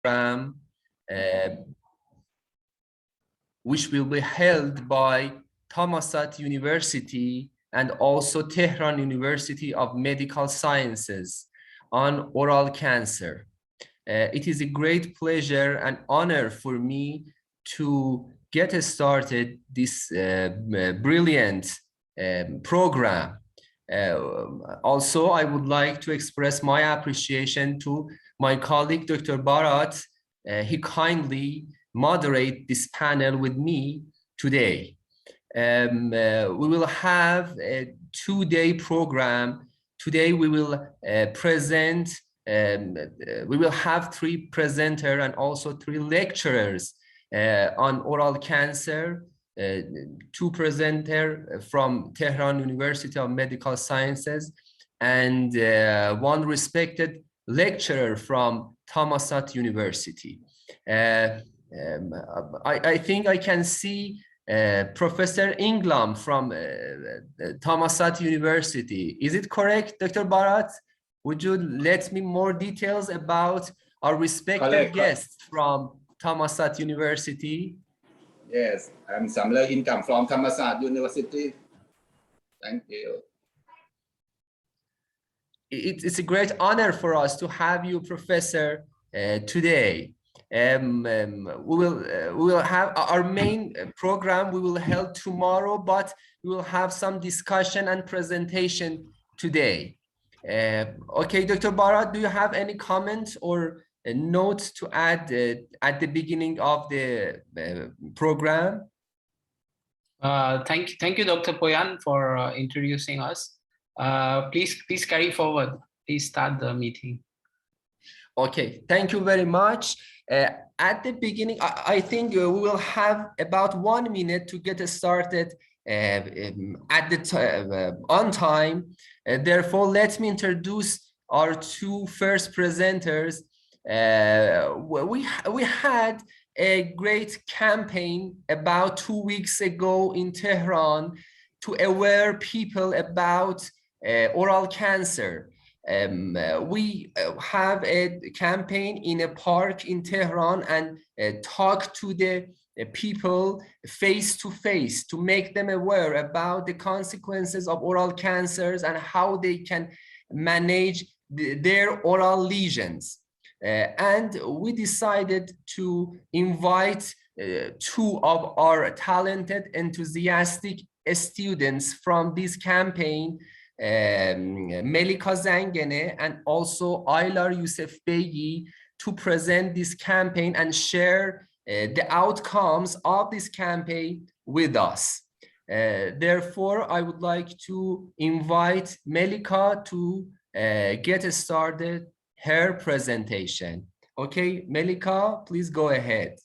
program, which will be held by Thammasat University and also Tehran University of Medical Sciences on oral cancer. It is a great pleasure and honor for me to get started this brilliant program. Also, I would like to express my appreciation to my colleague, Dr. Bharat. He kindly moderate this panel with me today. We will have a two-day program. Today we will present, we will have 3 presenters and also 3 lecturers on oral cancer, 2 presenters from Tehran University of Medical Sciences, and 1 respected lecturer from Thammasat University. I think I can see Professor Inglam from Thammasat University. Is it correct, Dr. Bharat? Would you let me more details about our respected guests from Thammasat University? Yes, I'm Samla Inglam from Thammasat University. Thank you. It's a great honor for us to have you, Professor, today. We will have our main program we will held tomorrow, but we will have some discussion and presentation today. Okay, Dr. Bharat, do you have any comments or a note to add at the beginning of the program? Thank you, Dr. Poyan, for introducing us. Please carry forward. Please start the meeting. Okay, thank you very much. At the beginning, I think we will have about 1 minute to get started on time. Therefore, let me introduce our 2 first presenters. We had a great campaign about 2 weeks ago in Tehran to aware people about oral cancer. We have a campaign in a park in Tehran and talk to the people face to face to make them aware about the consequences of oral cancers and how they can manage their oral lesions. And we decided to invite 2 of our talented, enthusiastic students from this campaign, Melika Zangene and also Aylar Yusuf Begi, to present this campaign and share the outcomes of this campaign with us. Therefore, I would like to invite Melika to get started her presentation. Okay, Melika, please go ahead.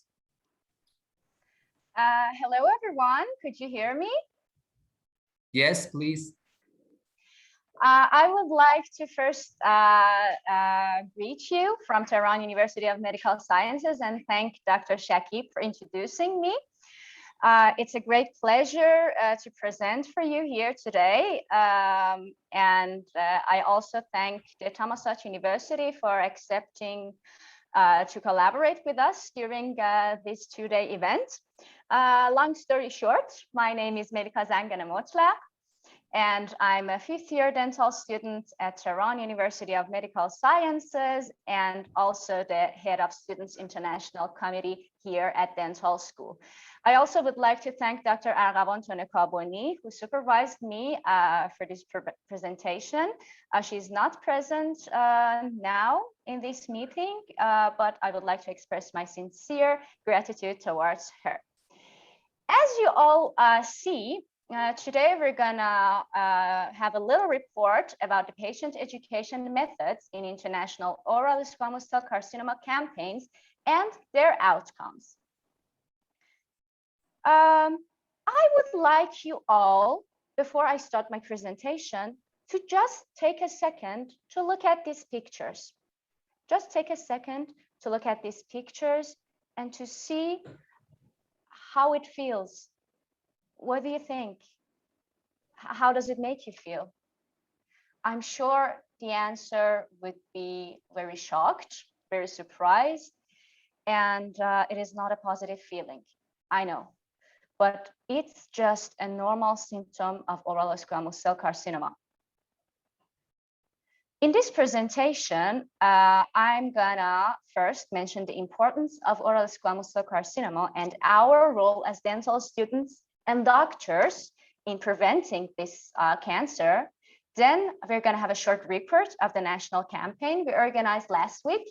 Hello, everyone. Could you hear me? Yes, please. I would like to first greet you from Tehran University of Medical Sciences and thank Dr. Shakib for introducing me. It's a great pleasure to present for you here today. And I also thank the Thammasat University for accepting to collaborate with us during this 2-day event. Long story short, my name is Melika Zangene Motlaq, and I'm a 5th-year dental student at Tehran University of Medical Sciences and also the head of Students International Committee here at Dental School. I also would like to thank Dr. Arghaban Tonekaboni, who supervised me for this presentation. She's not present now in this meeting, but I would like to express my sincere gratitude towards her. As you all see, today we're gonna have a little report about the patient education methods in international oral squamous cell carcinoma campaigns and their outcomes. I would like you all, before I start my presentation, to just take a second to look at these pictures. Just take a second to look at these pictures and to see how it feels. What do you think? How does it make you feel? I'm sure the answer would be very shocked, very surprised, and it is not a positive feeling, I know, but it's just a normal symptom of oral squamous cell carcinoma. In this presentation, I'm gonna first mention the importance of oral squamous cell carcinoma and our role as dental students and doctors in preventing this cancer. Then we're gonna have a short report of the national campaign we organized last week.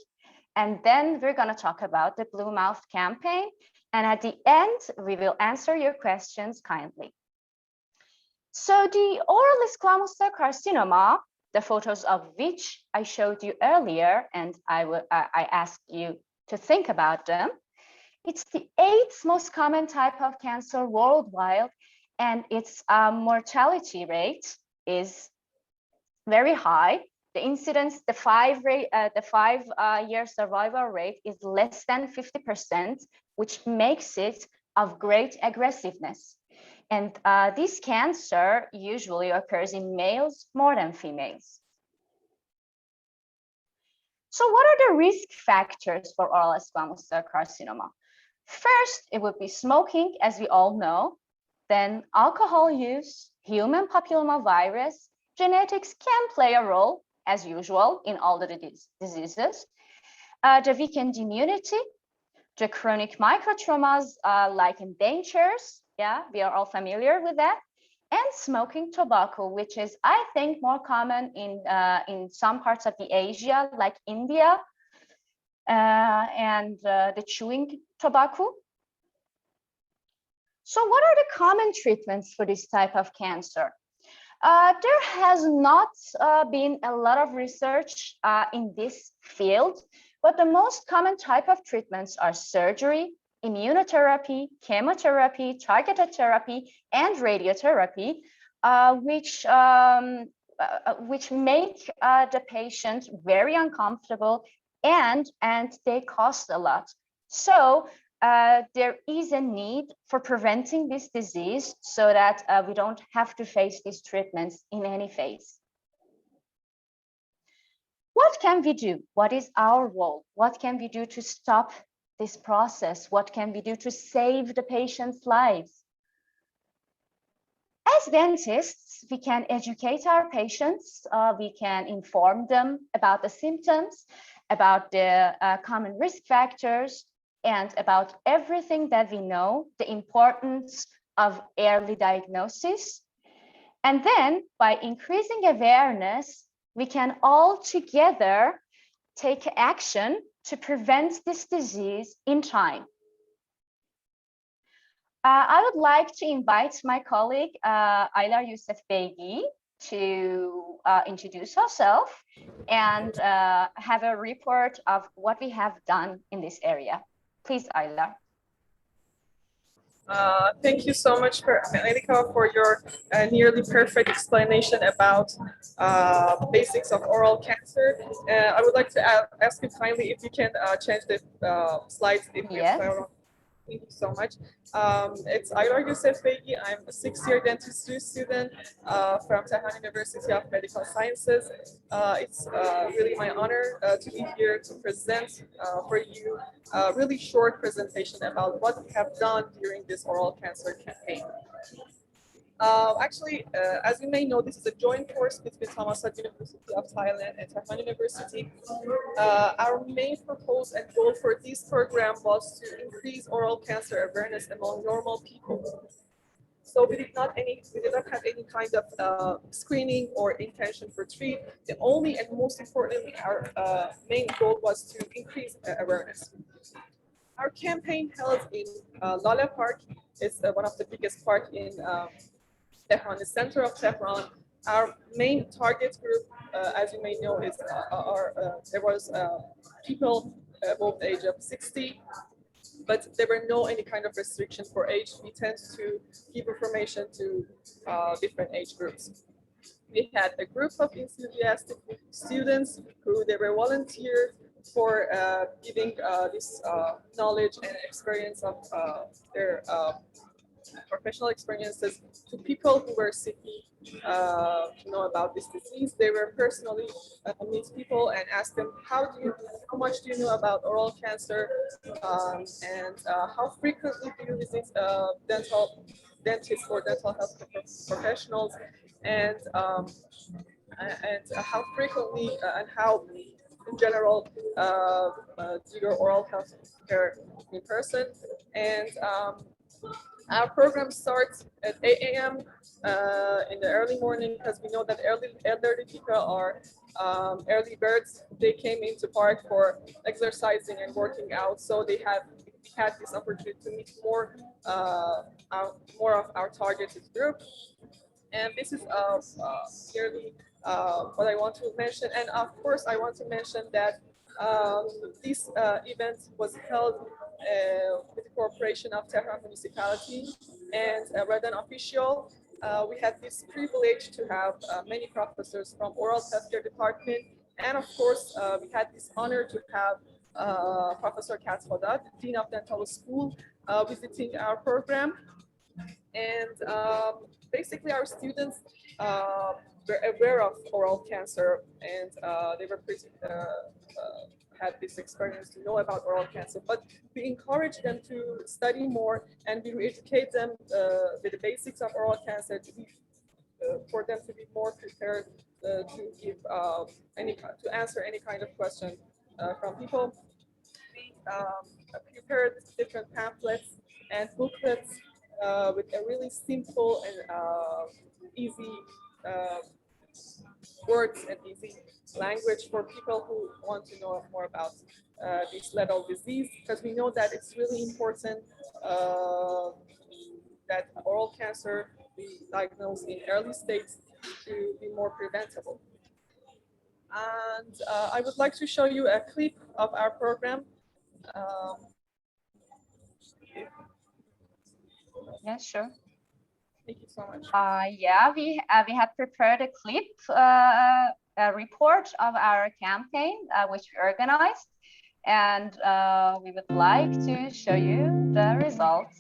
And then we're gonna talk about the Blue Mouth campaign. And at the end, we will answer your questions kindly. So the oral squamous cell carcinoma, the photos of which I showed you earlier, and I asked you to think about them. It's the 8th most common type of cancer worldwide, and its mortality rate is very high. The incidence, the 5-year survival rate is less than 50%, which makes it of great aggressiveness. And this cancer usually occurs in males more than females. So what are the risk factors for oral squamous cell carcinoma? First, it would be smoking, as we all know. Then alcohol use, human papillomavirus, genetics can play a role, as usual, in all the diseases. The weakened immunity, the chronic microtraumas like in dentures, yeah, we are all familiar with that, and smoking tobacco, which is, I think, more common in some parts of the Asia, like India, and the chewing tobacco. So what are the common treatments for this type of cancer? There has not been a lot of research in this field, but the most common type of treatments are surgery, immunotherapy, chemotherapy, targeted therapy, and radiotherapy, which make the patient very uncomfortable and they cost a lot. So there is a need for preventing this disease so that we don't have to face these treatments in any phase. What can we do? What is our role? What can we do to stop this process? What can we do to save the patient's lives? As dentists, we can educate our patients. We can inform them about the symptoms, about the common risk factors, and about everything that we know, the importance of early diagnosis. And then by increasing awareness, we can all together take action to prevent this disease in time. I would like to invite my colleague, Aylar Yusuf Begi, to introduce herself and have a report of what we have done in this area. Please, Aylar. Thank you so much, Melika, for your nearly perfect explanation about basics of oral cancer. I would like to ask you kindly if you can change the slides. Yes. Thank you so much. It's Aylar Yusuf Begi. I'm a 6th-year dentistry student from Tehran University of Medical Sciences. It's really my honor to be here to present for you a really short presentation about what we have done during this oral cancer campaign. As you may know, this is a joint force between Thammasat University of Thailand and Tehran University. Our main purpose and goal for this program was to increase oral cancer awareness among normal people. So we did not have any kind of screening or intention for treat. The only and most importantly, our main goal was to increase awareness. Our campaign held in Lala Park. It's one of the biggest parks in Tehran, the center of Tehran. Our main target group, as you may know, is there was people above the age of 60, but there were no any kind of restriction for age. We tend to give information to different age groups. We had a group of enthusiastic students who they were volunteer for giving this knowledge and experience of their professional experiences to people who were seeking to know about this disease. They were personally meet people and ask them, how much do you know about oral cancer, and how frequently do you visit dentists or dental health professionals, and how frequently and how in general do your oral health care in person. And our program starts at 8 a.m. In the early morning, because we know that elderly people are early birds. They came into park for exercising and working out, so we had this opportunity to meet more of our targeted group. And this is clearly what I want to mention. And of course, I want to mention that this event was held with the cooperation of Tehran municipality and Ramadan official. We had this privilege to have many professors from oral healthcare department. And of course, we had this honor to have Professor Katfodat, Dean of Dental School, visiting our program. And basically, our students were aware of oral cancer, and they were pretty, had this experience to know about oral cancer. But we encourage them to study more, and we educate them with the basics of oral cancer to be, for them to be more prepared to give to answer any kind of question from people. We prepared different pamphlets and booklets with a really simple and easy words and easy language for people who want to know more about this lethal disease, because we know that it's really important that oral cancer be diagnosed in early stages to be more preventable. And I would like to show you a clip of our program. Yeah, sure. Thank you so much. Yeah, we had prepared a clip, a report of our campaign, which we organized, and we would like to show you the results.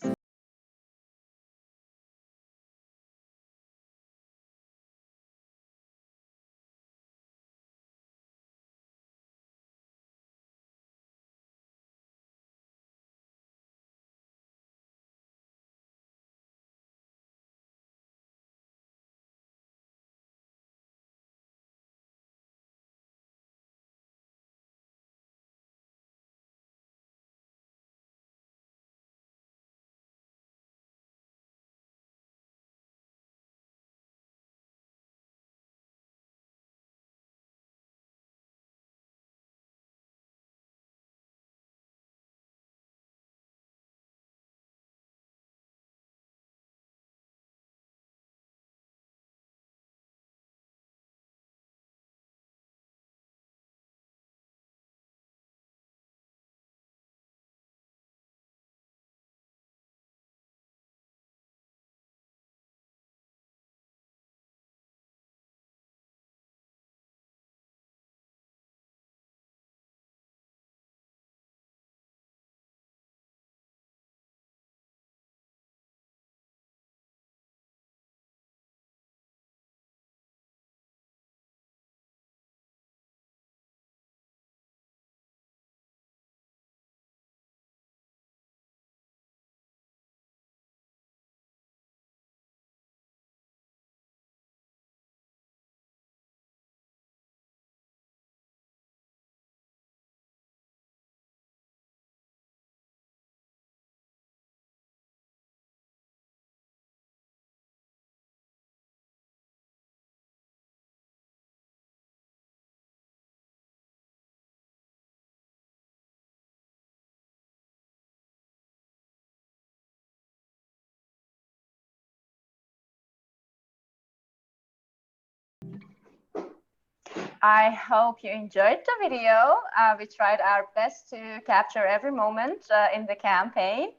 I hope you enjoyed the video. We tried our best to capture every moment in the campaign.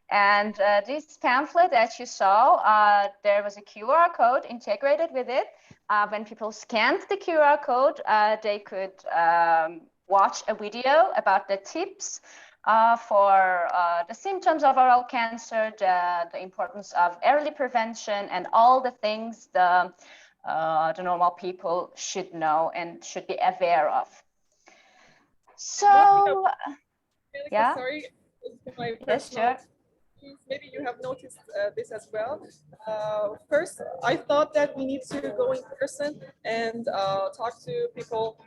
And this pamphlet that you saw, there was a QR code integrated with it. When people scanned the QR code, they could watch a video about the tips for the symptoms of oral cancer, the importance of early prevention, and all the things the normal people should know and should be aware of. So, yeah. Sorry, my Yes, personal sure. maybe you have noticed this as well. First, I thought that we need to go in person and talk to people.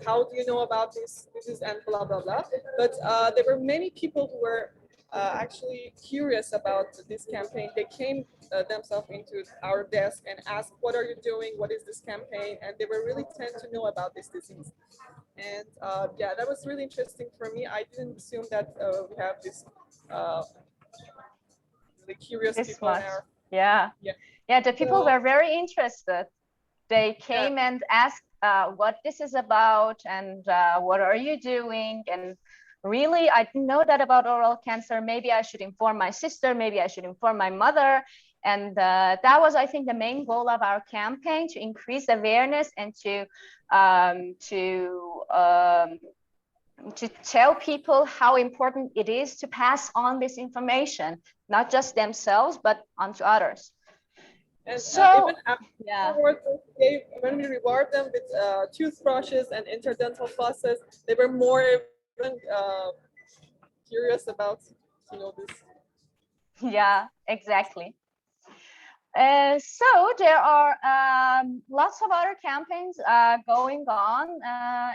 How do you know about this and blah, blah, blah. But there were many people who were actually curious about this campaign. They came themselves into our desk and asked, what are you doing? What is this campaign? And they were really tend to know about this disease. And yeah, that was really interesting for me. I didn't assume that we have this really curious This people much. in our, Yeah. Yeah, the people were very interested. They came and asked what this is about and what are you doing? And really, I didn't know that about oral cancer. Maybe I should inform my sister. Maybe I should inform my mother. And that was, I think, the main goal of our campaign, to increase awareness and to tell people how important it is to pass on this information, not just themselves, but onto others. and so, even afterwards, when we reward them with toothbrushes and interdental flosses, they were more even curious about, this. Yeah, exactly. So there are lots of other campaigns going on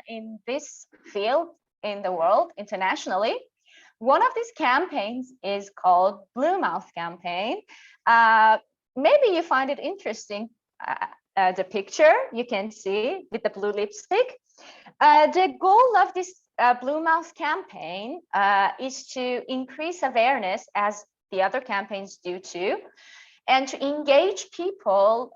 in this field in the world internationally. One of these campaigns is called Blue Mouth Campaign. Maybe you find it interesting, the picture you can see with the blue lipstick. The goal of this Blue Mouth campaign is to increase awareness, as the other campaigns do too, and to engage people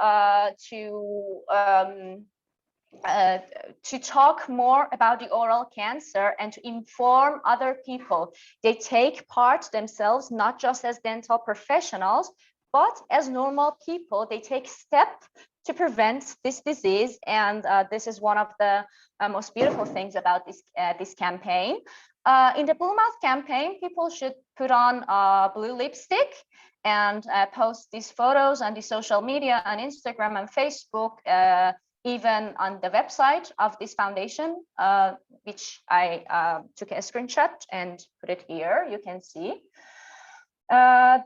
to talk more about the oral cancer and to inform other people. They take part themselves, not just as dental professionals, but as normal people. They take steps to prevent this disease. And this is one of the most beautiful things about this campaign. In the Blue Mouth campaign, people should put on blue lipstick and post these photos on the social media, on Instagram and Facebook, even on the website of this foundation, which I took a screenshot and put it here, you can see.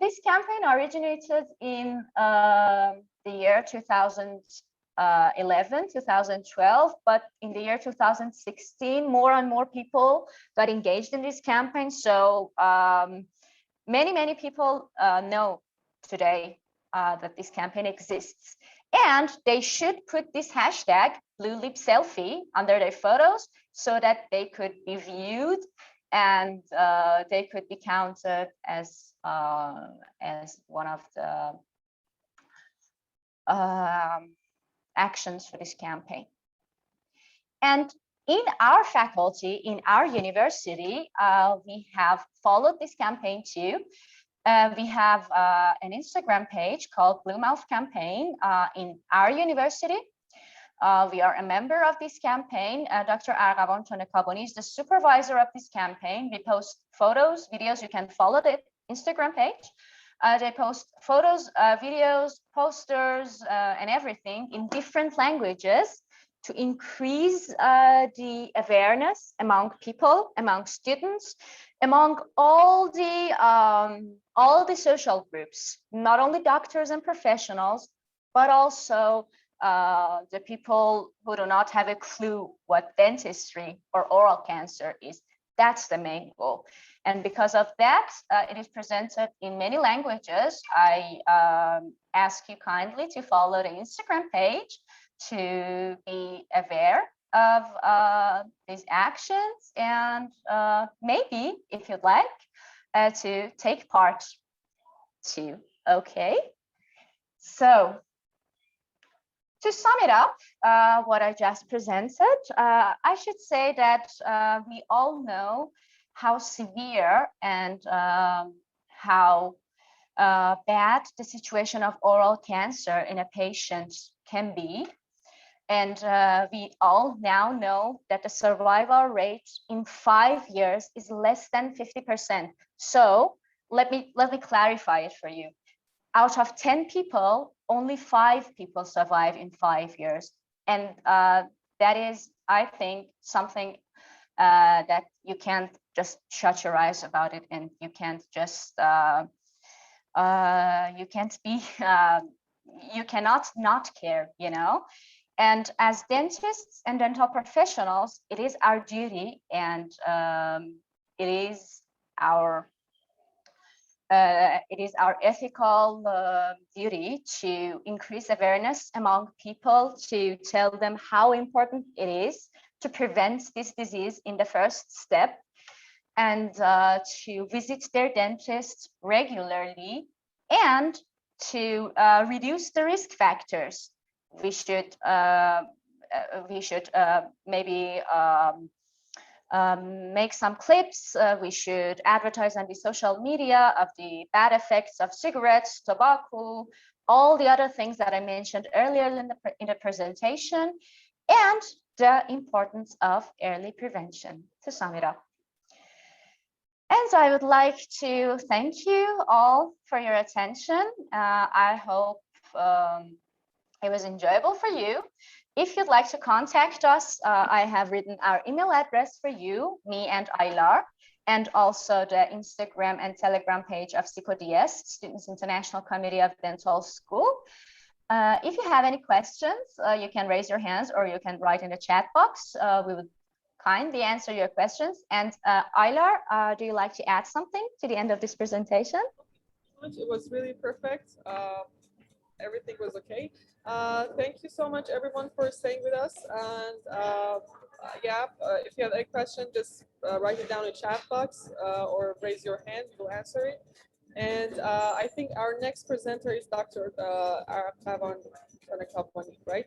This campaign originated in the year 2011, 2012, but in the year 2016, more and more people got engaged in this campaign. So many people know today that this campaign exists. And they should put this hashtag blue lip selfie under their photos so that they could be viewed and they could be counted as one of the actions for this campaign. And in our faculty, in our university, we have followed this campaign too. We have an Instagram page called Blue Mouth Campaign in our university. We are a member of this campaign. Dr. Arghavan Tonekaboni is the supervisor of this campaign. We post photos, videos. You can follow the Instagram page. They post photos, videos, posters, and everything in different languages to increase the awareness among people, among students, among all the social groups, not only doctors and professionals, but also the people who do not have a clue what dentistry or oral cancer is. That's the main goal. And because of that, it is presented in many languages. I ask you kindly to follow the Instagram page to be aware of these actions and maybe, if you'd like, to take part too. Okay. So to sum it up, what I just presented, I should say that we all know how severe and how bad the situation of oral cancer in a patient can be. And we all now know that the survival rate in 5 years is less than 50%. So let me clarify it for you. Out of 10 people, only 5 people survive in 5 years. And that is, I think, something that you can't just shut your eyes about it, and you can't just, you cannot not care, you know? And as dentists and dental professionals, it is our duty, and it is our ethical duty to increase awareness among people, to tell them how important it is to prevent this disease in the first step, and to visit their dentist regularly, and to reduce the risk factors. We should maybe make some clips. We should advertise on the social media of the bad effects of cigarettes, tobacco, all the other things that I mentioned earlier in the presentation, and the importance of early prevention, to sum it up. And so I would like to thank you all for your attention. I hope it was enjoyable for you. If you'd like to contact us, I have written our email address for you, me and Aylar, and also the Instagram and Telegram page of SICODS, Students International Committee of Dental School. If you have any questions, you can raise your hands or you can write in the chat box. We would kindly answer your questions. And Aylar, do you like to add something to the end of this presentation? It was really perfect. Everything was okay. Thank you so much, everyone, for staying with us. And if you have any question, just write it down in chat box or raise your hand. We will answer it. And I think our next presenter is Dr. Arakavan, right?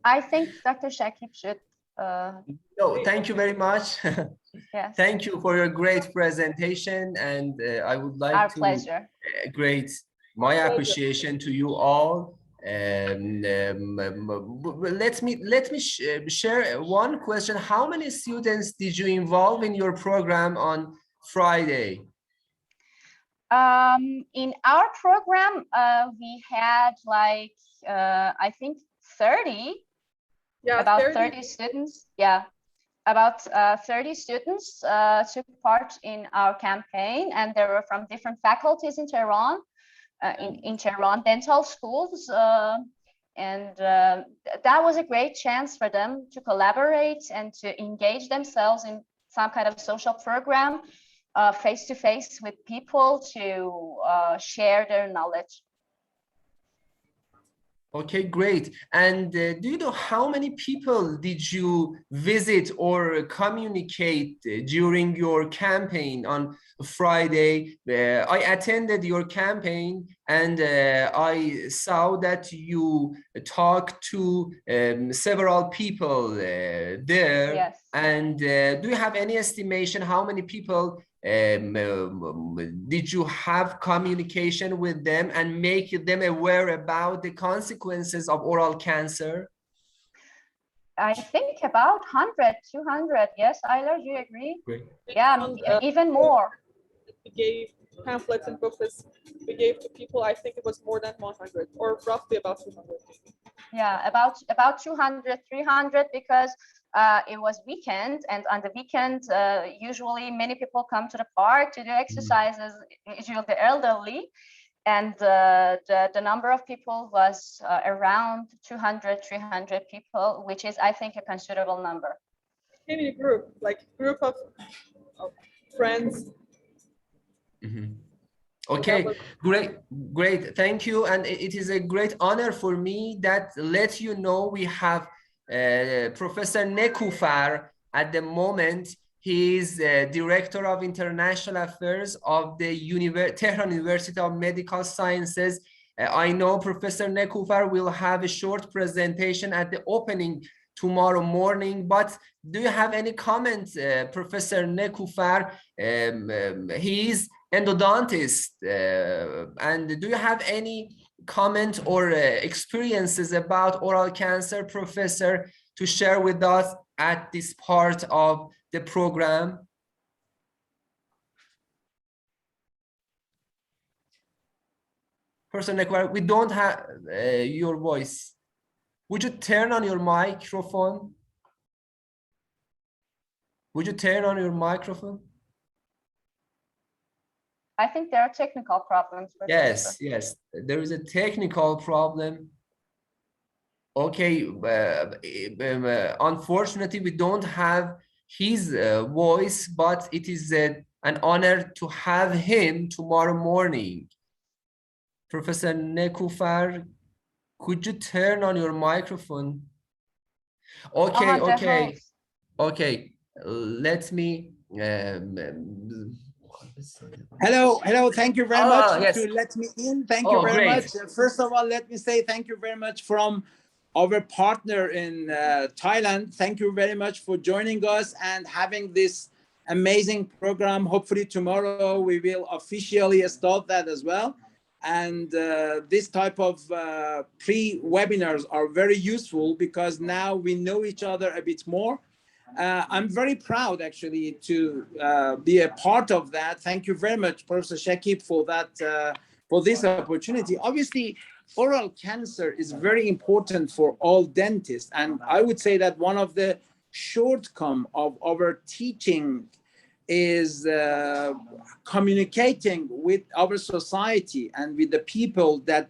I think Dr. Shakib should. No, thank you very much. Yes. Thank you for your great presentation, and I would like Our to pleasure. My appreciation to you all. Let me share one question. How many students did you involve in your program on Friday? In our program, we had like I think 30. Yeah, about 30 students. Yeah, about 30 students took part in our campaign, and they were from different faculties in Tehran. In Tehran dental schools, and that was a great chance for them to collaborate and to engage themselves in some kind of social program, face-to-face with people, to share their knowledge. Okay, great. And do you know how many people did you visit or communicate during your campaign on Friday? I attended your campaign, and I saw that you talked to several people there. Yes. And do you have any estimation how many people did you have communication with them and make them aware about the consequences of oral cancer? I think about 100, 200. Yes, Aylar, do you agree? Great. Yeah, even more. We gave pamphlets and booklets. We gave to people, I think it was more than 100, or roughly about 200. Yeah, about 200, 300, because it was weekend, and on the weekend, usually many people come to the park to do exercises, usually the elderly, and the number of people was around 200, 300 people, which is, I think, a considerable number. Maybe a group, like group of friends. Mm-hmm. Okay, great, thank you. And it is a great honor for me that let you know we have Professor Nekufar at the moment. He is Director of International Affairs of the Tehran University of Medical Sciences. I know Professor Nekufar will have a short presentation at the opening tomorrow morning, but do you have any comments, Professor Nekufar? He is endodontist, and do you have any comment or experiences about oral cancer, Professor, to share with us at this part of the program? Person, we don't have your voice. Would you turn on your microphone? Would you turn on your microphone? I think there are technical problems. Yes, yes, there is a technical problem. Okay, unfortunately, we don't have his voice, but it is an honor to have him tomorrow morning. Professor Nekufar, could you turn on your microphone? Okay, okay, okay. Let me. Hello. Thank you very much yes. to let me in. Thank you very great. much. First of all, let me say thank you very much from our partner in Thailand. Thank you very much for joining us and having this amazing program. Hopefully tomorrow we will officially start that as well. And this type of pre-webinars are very useful because now we know each other a bit more. I'm very proud actually to be a part of that. Thank you very much, Professor Shakib, for that, for this opportunity. Obviously, oral cancer is very important for all dentists. And I would say that one of the shortcomings of our teaching is communicating with our society and with the people that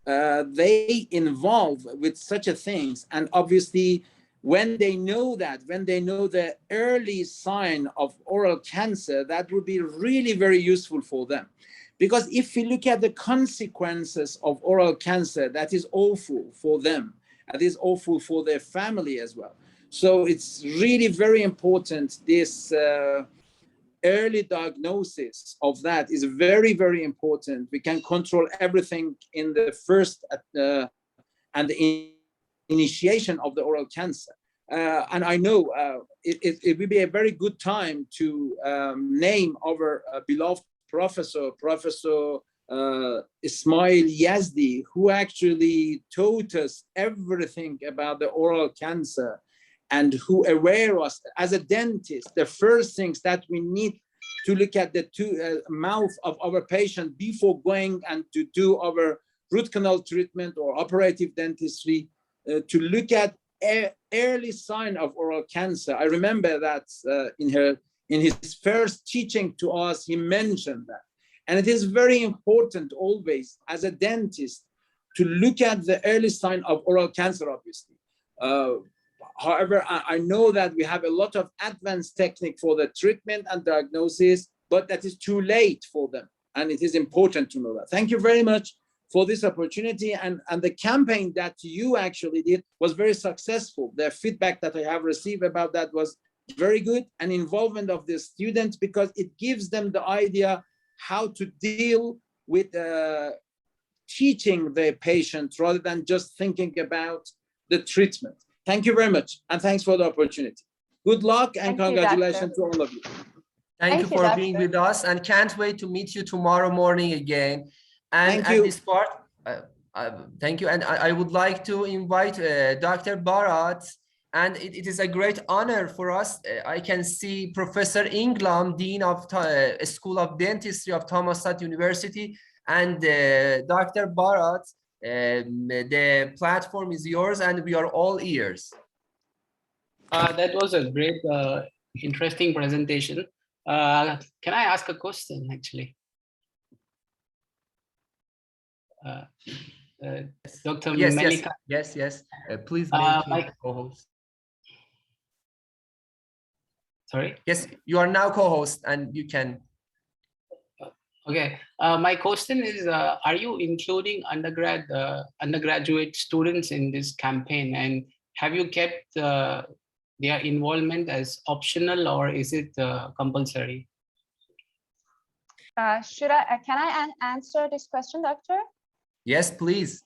they involve with such a things. And obviously, when they know that, when they know the early sign of oral cancer, that would be really very useful for them. Because if we look at the consequences of oral cancer, that is awful for them. That is awful for their family as well. So it's really very important. This early diagnosis of that is very, very important. We can control everything in the first and the initiation of the oral cancer. And I know it will be a very good time to name our beloved Professor Ismail Yazdi, who actually taught us everything about the oral cancer and who aware us as a dentist, the first things that we need to look at the mouth of our patient before going and to do our root canal treatment or operative dentistry, to look at early sign of oral cancer. I remember that in his first teaching to us, he mentioned that. And it is very important always as a dentist to look at the early sign of oral cancer, obviously. However, I know that we have a lot of advanced technique for the treatment and diagnosis, but that is too late for them. And it is important to know that. Thank you very much for this opportunity. And the campaign that you actually did was very successful. The feedback that I have received about that was very good, and involvement of the students, because it gives them the idea how to deal with teaching the patient rather than just thinking about the treatment. Thank you very much, and thanks for the opportunity. Good luck and congratulations to all of you. Thank you for being with us, and can't wait to meet you tomorrow morning again. And at this part, thank you. And I would like to invite Dr. Bharat, and it is a great honor for us. I can see Professor Inglam, Dean of School of Dentistry of Thammasat University, and Dr. Bharat. The platform is yours, and we are all ears. That was a great, interesting presentation. Can I ask a question, actually? Dr. Yes, Malika. yes. Please make me co-host. Sorry? Yes, you are now co-host, and you can. Okay. My question is, are you including undergraduate students in this campaign? And have you kept their involvement as optional, or is it compulsory? Can I answer this question, Doctor? Yes, please.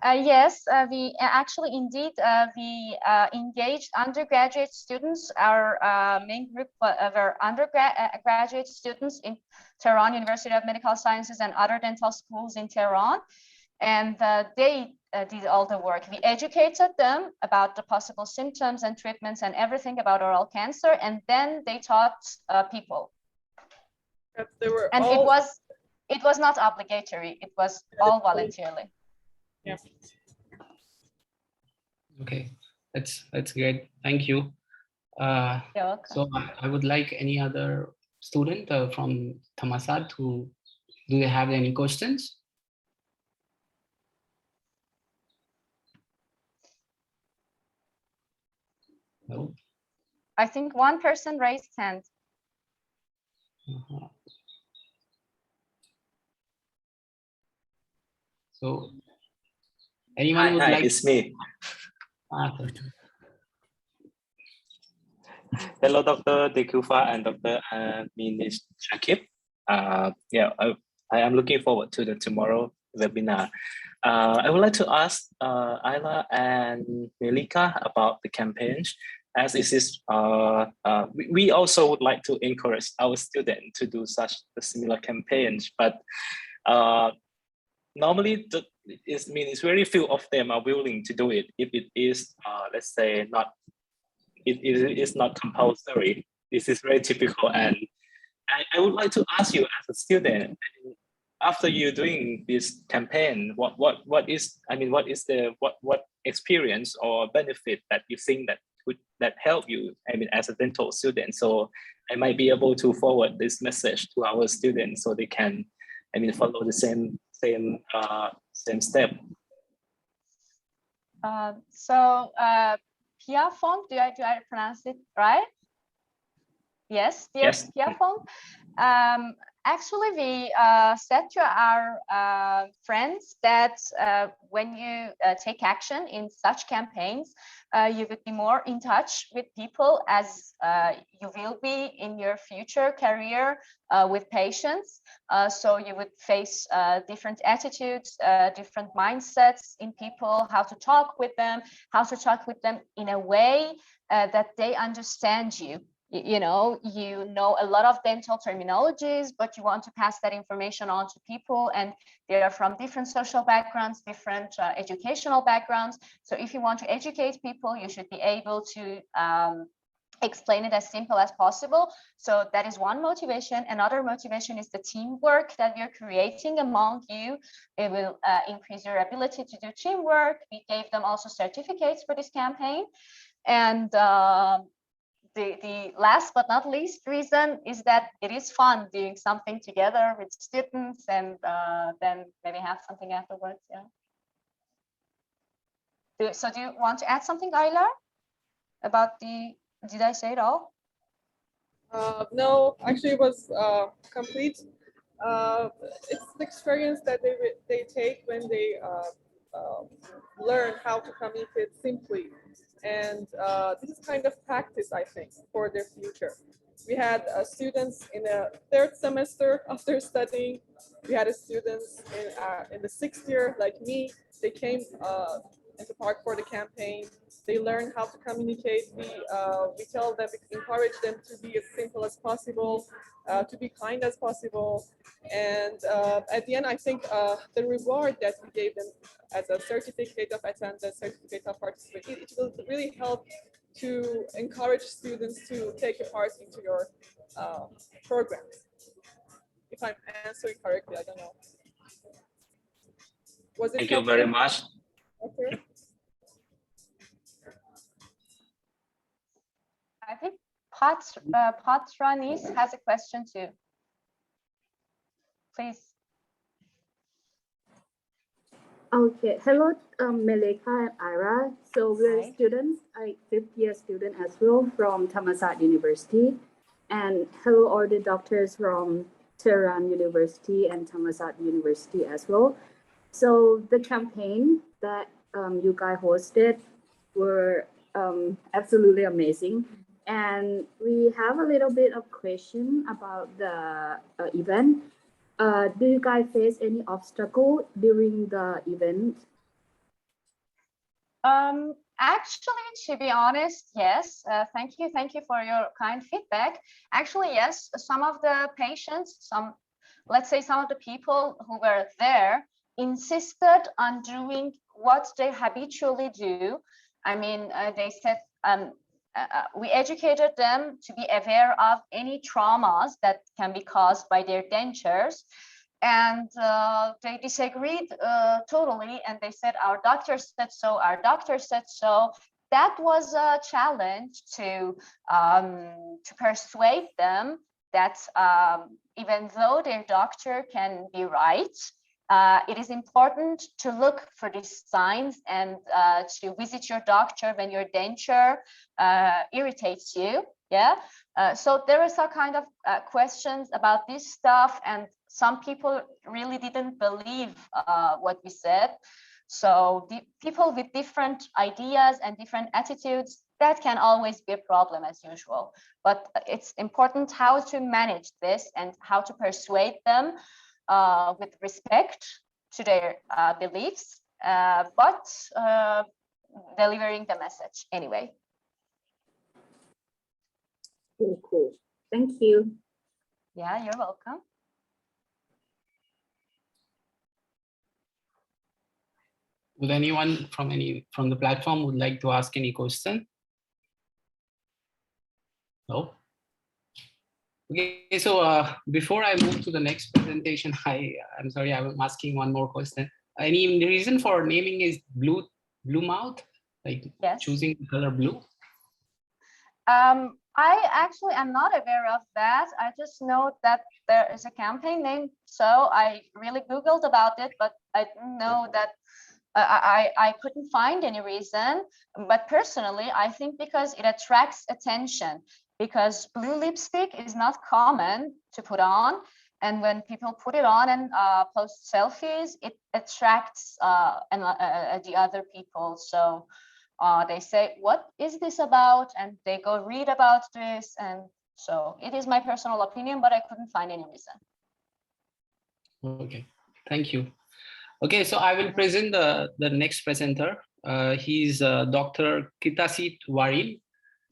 Yes, we actually indeed we engaged undergraduate students. Our main group were undergraduate students in Tehran University of Medical Sciences and other dental schools in Tehran. and they did all the work. We educated them about the possible symptoms and treatments and everything about oral cancer, and then they taught people. They were and all... it was not obligatory. It was all voluntarily. Yeah. Okay, that's great. Thank you. You're welcome. So I would like any other student from Thammasat to, do they have any questions? No. I think one person raised hand. So anyone would like? It's me. Okay. Hello, Dr. Dekufa and Dr. Minish Shakib. Yeah, I am looking forward to the tomorrow webinar. I would like to ask Ayla and Melika about the campaigns, as it is, we also would like to encourage our students to do such similar campaigns, but normally it's very few of them are willing to do it if it is, let's say, it is not compulsory. This is very typical, and I would like to ask you as a student, after you doing this campaign, what is what experience or benefit that you think that help you, as a dental student? So I might be able to forward this message to our students so they can, follow the same step. Pia Fong, do I pronounce it right? Yes, dear Yes. Pia Fong. Actually, we said to our friends that when you take action in such campaigns, you would be more in touch with people, as you will be in your future career with patients. So you would face different attitudes, different mindsets in people, how to talk with them in a way that they understand you. You know a lot of dental terminologies, but you want to pass that information on to people, and they are from different social backgrounds, different educational backgrounds. So if you want to educate people, you should be able to explain it as simple as possible. So that is one motivation. Another motivation is the teamwork that we're creating among you. It will increase your ability to do teamwork. We gave them also certificates for this campaign. And the last but not least reason is that it is fun doing something together with students, and then maybe have something afterwards. Yeah. So do you want to add something, Ayla, about did I say it all? No, actually it was complete. It's the experience that they take when they learn how to communicate simply. And this is kind of practice, I think, for their future. We had students in the 3rd semester after studying. We had students in the 6th year, like me. They came into Park for the campaign. They learn how to communicate. We tell them, encourage them to be as simple as possible, to be kind as possible. And at the end, I think the reward that we gave them as a certificate of attendance, certificate of participation, it will really help to encourage students to take a part into your programs. If I'm answering correctly, I don't know. Was it Thank you very much. Okay. I think Patranis has a question too. Please. Okay, hello, Meleka and Ira. So we're Hi. students, 5th year student as well from Thammasat University. And hello, all the doctors from Tehran University and Thammasat University as well. So the campaign that you guys hosted were absolutely amazing. And we have a little bit of question about the event. Do you guys face any obstacle during the event? Actually, to be honest, yes. Thank you for your kind feedback. Actually, yes. Some of the patients, let's say some of the people who were there, insisted on doing what they habitually do. I mean, they said we educated them to be aware of any traumas that can be caused by their dentures. And they disagreed totally. And they said, our doctor said so, our doctor said so. That was a challenge to persuade them that even though their doctor can be right, it is important to look for these signs and to visit your doctor when your denture irritates you. Yeah. So there is a kind of questions about this stuff, and some people really didn't believe what we said. So the people with different ideas and different attitudes, that can always be a problem as usual. But it's important how to manage this and how to persuade them with respect to their beliefs, but delivering the message anyway. Cool. Thank you. Yeah, you're welcome. Would anyone from the platform would like to ask any question? No? Okay, so before I move to the next presentation, I'm sorry, I'm asking one more question. Any reason for naming is blue mouth, like yes. Choosing the color blue? I actually am not aware of that. I just know that there is a campaign name, so I really Googled about it, but I didn't know that. I couldn't find any reason, but personally, I think because it attracts attention, because blue lipstick is not common to put on. And when people put it on and post selfies, it attracts the other people. So they say, what is this about? And they go read about this. And so it is my personal opinion, but I couldn't find any reason. Okay, thank you. Okay, so I will present the next presenter. He's Dr. Kitasit Warin.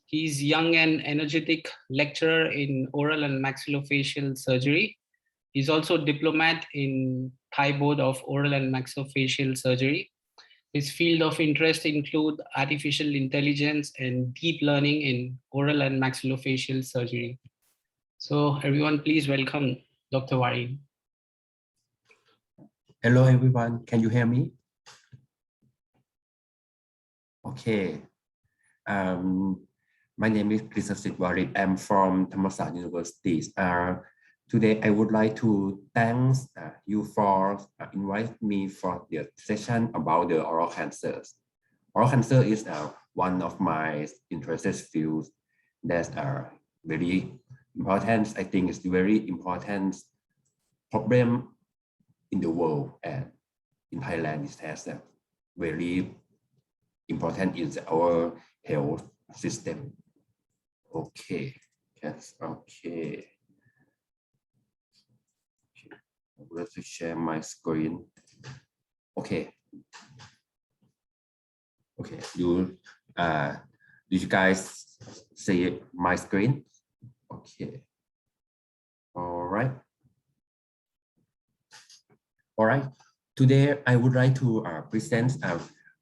He's young and energetic lecturer in oral and maxillofacial surgery. He's also diplomat in Thai Board of Oral and Maxillofacial Surgery. His field of interest include artificial intelligence and deep learning in oral and maxillofacial surgery. So everyone, please welcome Dr. Warin. Hello, everyone. Can you hear me? Okay. My name is Kitasit Warin. I'm from Thammasat University. Today, I would like to thank you for inviting me for the session about the oral cancers. Oral cancer is one of my interested fields that are very important. I think it's very important problem in the world, and in Thailand it has a very important in our health system. Okay, yes, okay. I'm going to share my screen. Okay. Okay, do you guys see my screen? Okay. All right. All right. Today, I would like to present.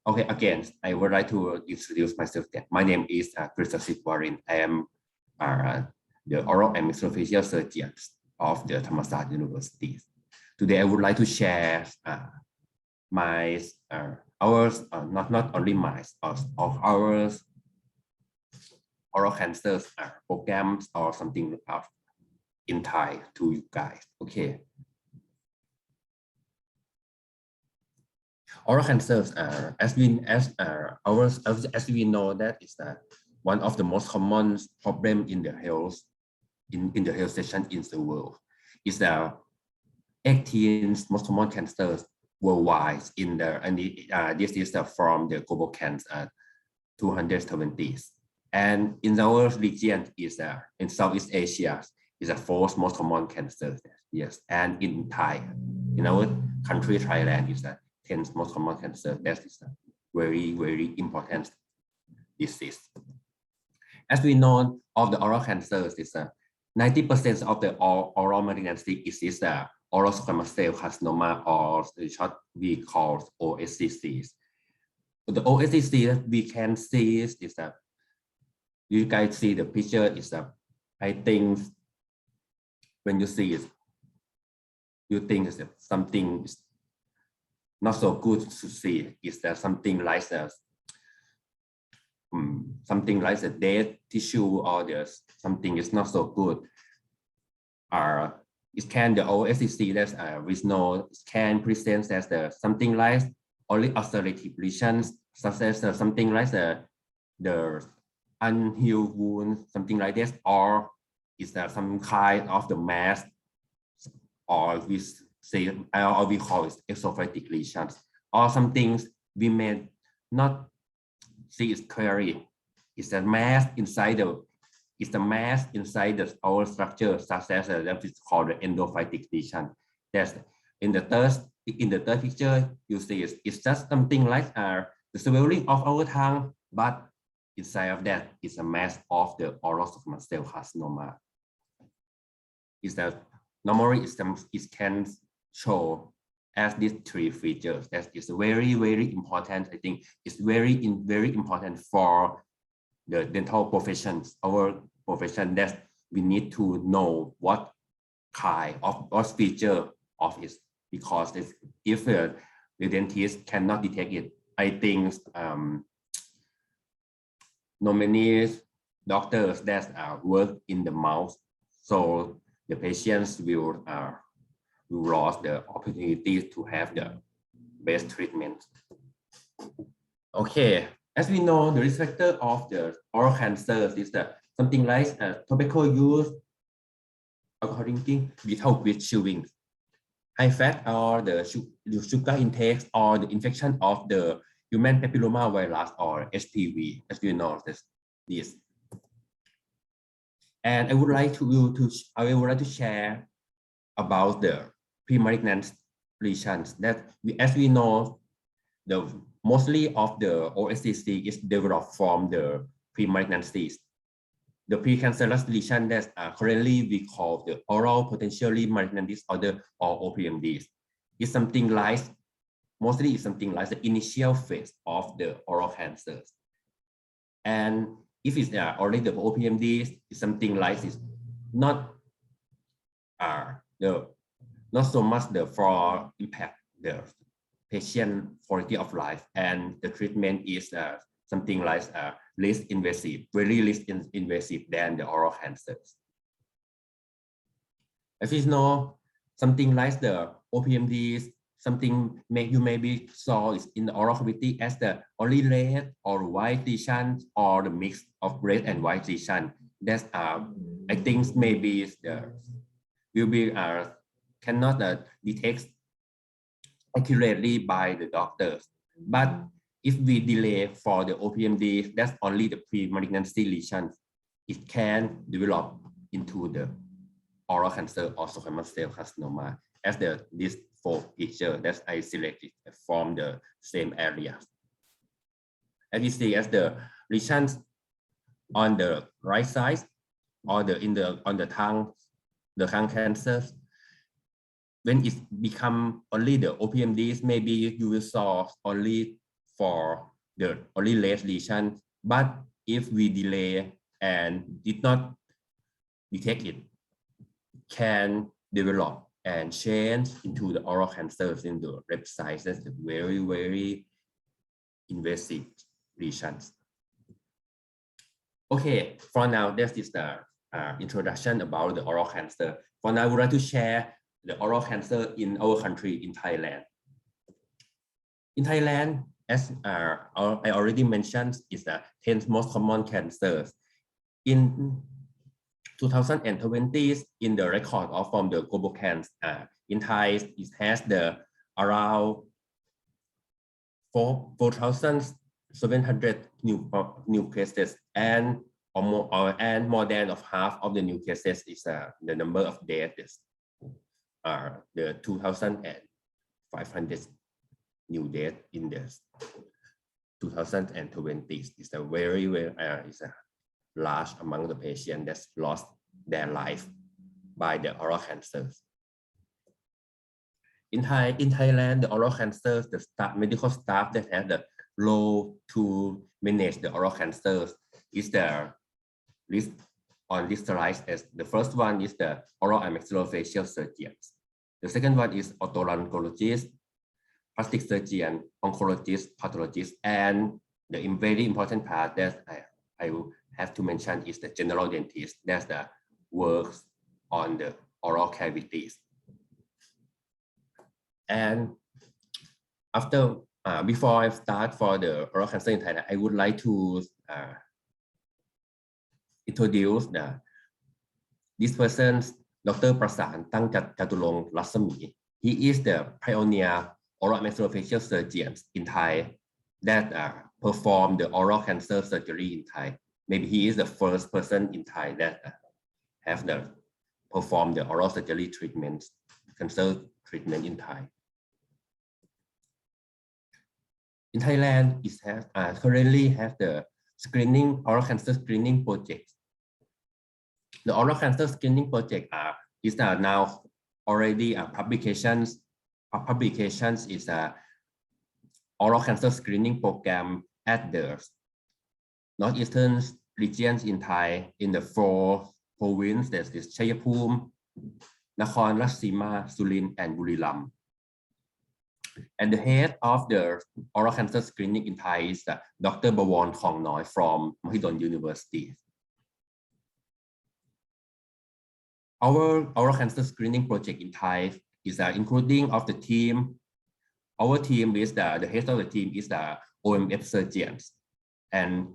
Okay, again, I would like to introduce myself. My name is Kitasit Warin. I am the oral and maxillofacial surgeon of the Thammasat University. Today, I would like to share my not only my of our oral cancers programs or something in Thai to you guys. Okay. Oral cancers, as we know, that is one of the most common problem in the health section in the world. Is the 18 most common cancers worldwide this is from the global cancer 270s, and in our region is in Southeast Asia is the fourth most common cancer. Yes, and in our country Thailand is the 10th most common cancer. That is a very, very important disease. As we know, of the oral cancers, is 90% of the oral malignancy is oral squamous cell carcinoma, or in short we call OSCCs. The OSCC that we can see is that you guys see the picture is that I think when you see it, you think is that something is not so good to see. Is that something like the dead tissue, or there's something is not so good? It can the OSCC that we know can present as something like only ulcerative lesions, such as something like the unhealed wound, something like this, or is there some kind of the mass, or we say, or we call it esophageal lesions, or some things we may not see it clearly. It's a mass inside the our structure, such as that is called the endophytic lesion. That's in the third picture. You see it's just something like the swelling of our tongue, but inside of that is a mass of the oral squamous cell carcinoma. Is that normally it can show as these three features. That is very, very important. I think it's very important for the dental professions, our profession, that we need to know what kind of what feature of it, because if the dentist cannot detect it, I think no many doctors that work in the mouth, so the patients will lose the opportunity to have the best treatment. Okay, as we know, the risk factor of the oral cancer is something like tobacco use, alcohol drinking without chewing, high fat, or the sugar intake, or the infection of the human papilloma virus, or HPV, as we know this. And I would like to share about the premalignant regions that as we know, the mostly of the OSCC is developed from the premalignancies. The precancerous lesion that currently we call the oral potentially malignant disorder, or OPMDs, is something like the initial phase of the oral cancers. And if it's already the OPMDs, it's something like it's not so much for impact the patient quality of life, and the treatment is something like less invasive, very less invasive than the oral cancers. As you know, something like the OPMDs, something you maybe saw is in the oral cavity as the only red or white lesion, or the mix of red and white lesion. That's I think maybe will be cannot detect accurately by the doctors. But if we delay for the OPMD, that's only the pre-malignancy lesions, it can develop into the oral cancer or squamous cell carcinoma, as these four pictures that I selected from the same areas. As you see, as the lesions on the right side, or on the tongue cancers, when it become only the OPMDs, maybe you will saw only for the only less lesion. But if we delay and did not detect it, can develop and change into the oral cancers in the left side. That's the very, very invasive lesions. Okay, for now, this is the introduction about the oral cancer. For now, I would like to share the oral cancer in our country, in Thailand. In Thailand, as I already mentioned, is the 10th most common cancers. In 2020, in the record of from the global cancer, in Thai, it has the around 4,700 new cases, and more than of half of the new cases is the number of deaths. The 2,500 new deaths in this 2020 is a very is a large among the patients that lost their life by the oral cancers. In Thailand, the oral cancer, the medical staff that have the role to manage the oral cancers is the list on this slide. As the first one is the oral and maxillofacial surgeons. The second one is otolaryngologist, plastic surgeon, oncologist, pathologist, and the very important part that I will have to mention is the general dentist. That's the works on the oral cavities. And after, before I start for the oral cancer in Thailand, I would like to introduce this person, Dr. Prasan Tangchaturong Lasami. He is the pioneer oral maxillofacial surgeons in Thai that perform the oral cancer surgery in Thai. Maybe he is the first person in Thai that have performed the oral surgery treatments, cancer treatment in Thai. In Thailand, it has currently have the oral cancer screening project. The oral cancer screening project is now already publications. Publications is a oral cancer screening program at the northeastern regions in Thai in the 4 provinces. That is Chayapum, Nakhon Ratchasima, Surin, and Buriram. And the head of the oral cancer screening in Thai is Dr. Bawon Khongnoi from Mahidol University. Our oral cancer screening project in Thai is including of the team. Our team is the head of the team is the OMF surgeons, and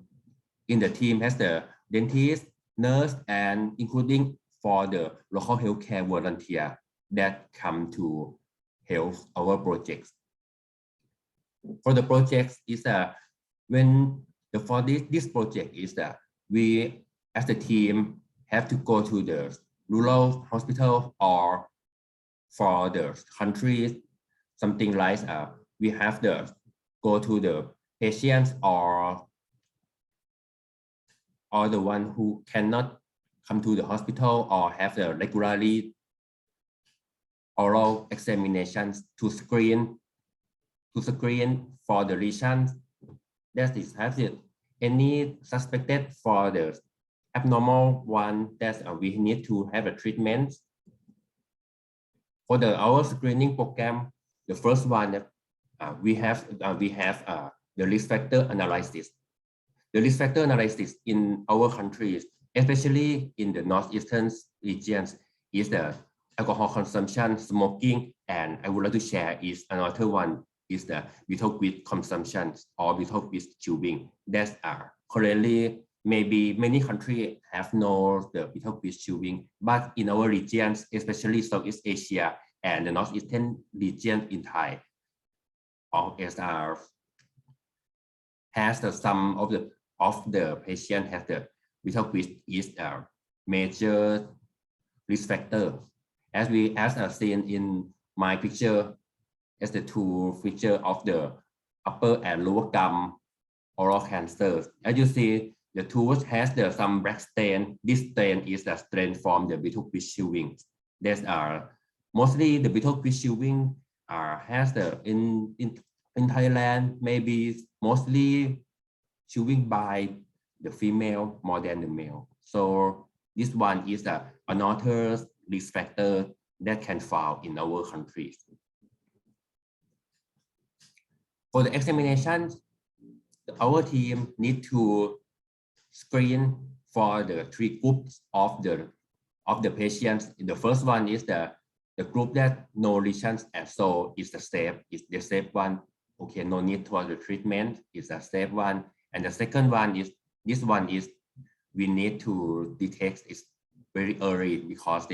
in the team has the dentist, nurse, and including for the local healthcare volunteer that come to help our projects. For the projects is for this project is that we as a team have to go to the rural hospital or for the countries, something like we have to go to the patients or the one who cannot come to the hospital or have the regularly oral examinations to screen for the lesions. That is has it any suspected for the abnormal one that we need to have a treatment. For our screening program, the first one we have the risk factor analysis. The risk factor analysis in our countries, especially in the northeastern regions, is the alcohol consumption, smoking, and I would like to share is another one is the without with consumption or without with chewing. That are currently maybe many countries have no the without with chewing, but in our regions, especially Southeast Asia and the northeastern region in Thai, or SR has some of the patient have the without with is a major risk factor. As seen in my picture, as the two feature of the upper and lower gum oral cancer. As you see, the tooth has some black stain. This stain is the stain from the without with chewing. These are mostly the without with chewing has in Thailand maybe mostly chewing by the female more than the male. So this one is another risk factor that can fall in our countries. For the examinations, our team need to screen for the 3 groups of the patients. The first one is the group that no lesions at all is the safe one. Okay, no need for the treatment is a safe one. And the second one is this one is we need to detect it very early because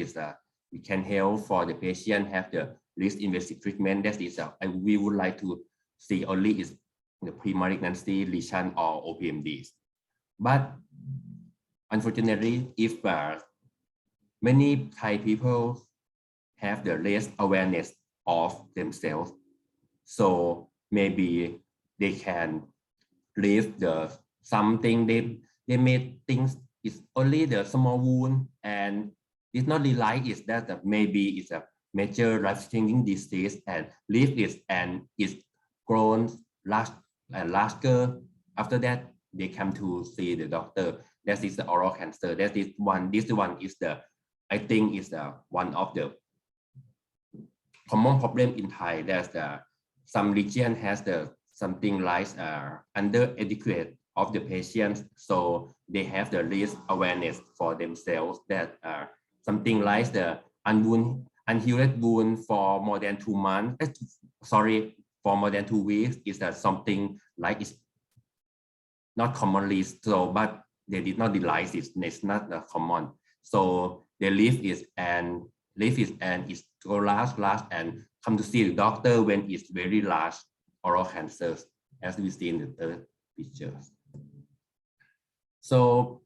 we can help for the patient have the least invasive treatment. That is we would like to see only is the premalignancy lesion or OPMDs. But unfortunately, if many Thai people have the less awareness of themselves, so maybe they can leave something they may think is only the small wound and it's not realize is that maybe it's major life-changing disease and live it and it's grown large and larger. After that, they come to see the doctor. That is the oral cancer. That is one. This one is the, I think, is the one of the common problem in Thai. There's the some region has the something like under educate of the patients, so they have the least awareness for themselves that something like the unhealed wound for more than 2 months. For more than 2 weeks is that something like it's not commonly so, but they did not realize it's not common. So they leave it and it's go large and come to see the doctor when it's very large oral cancers, as we see in the third picture. So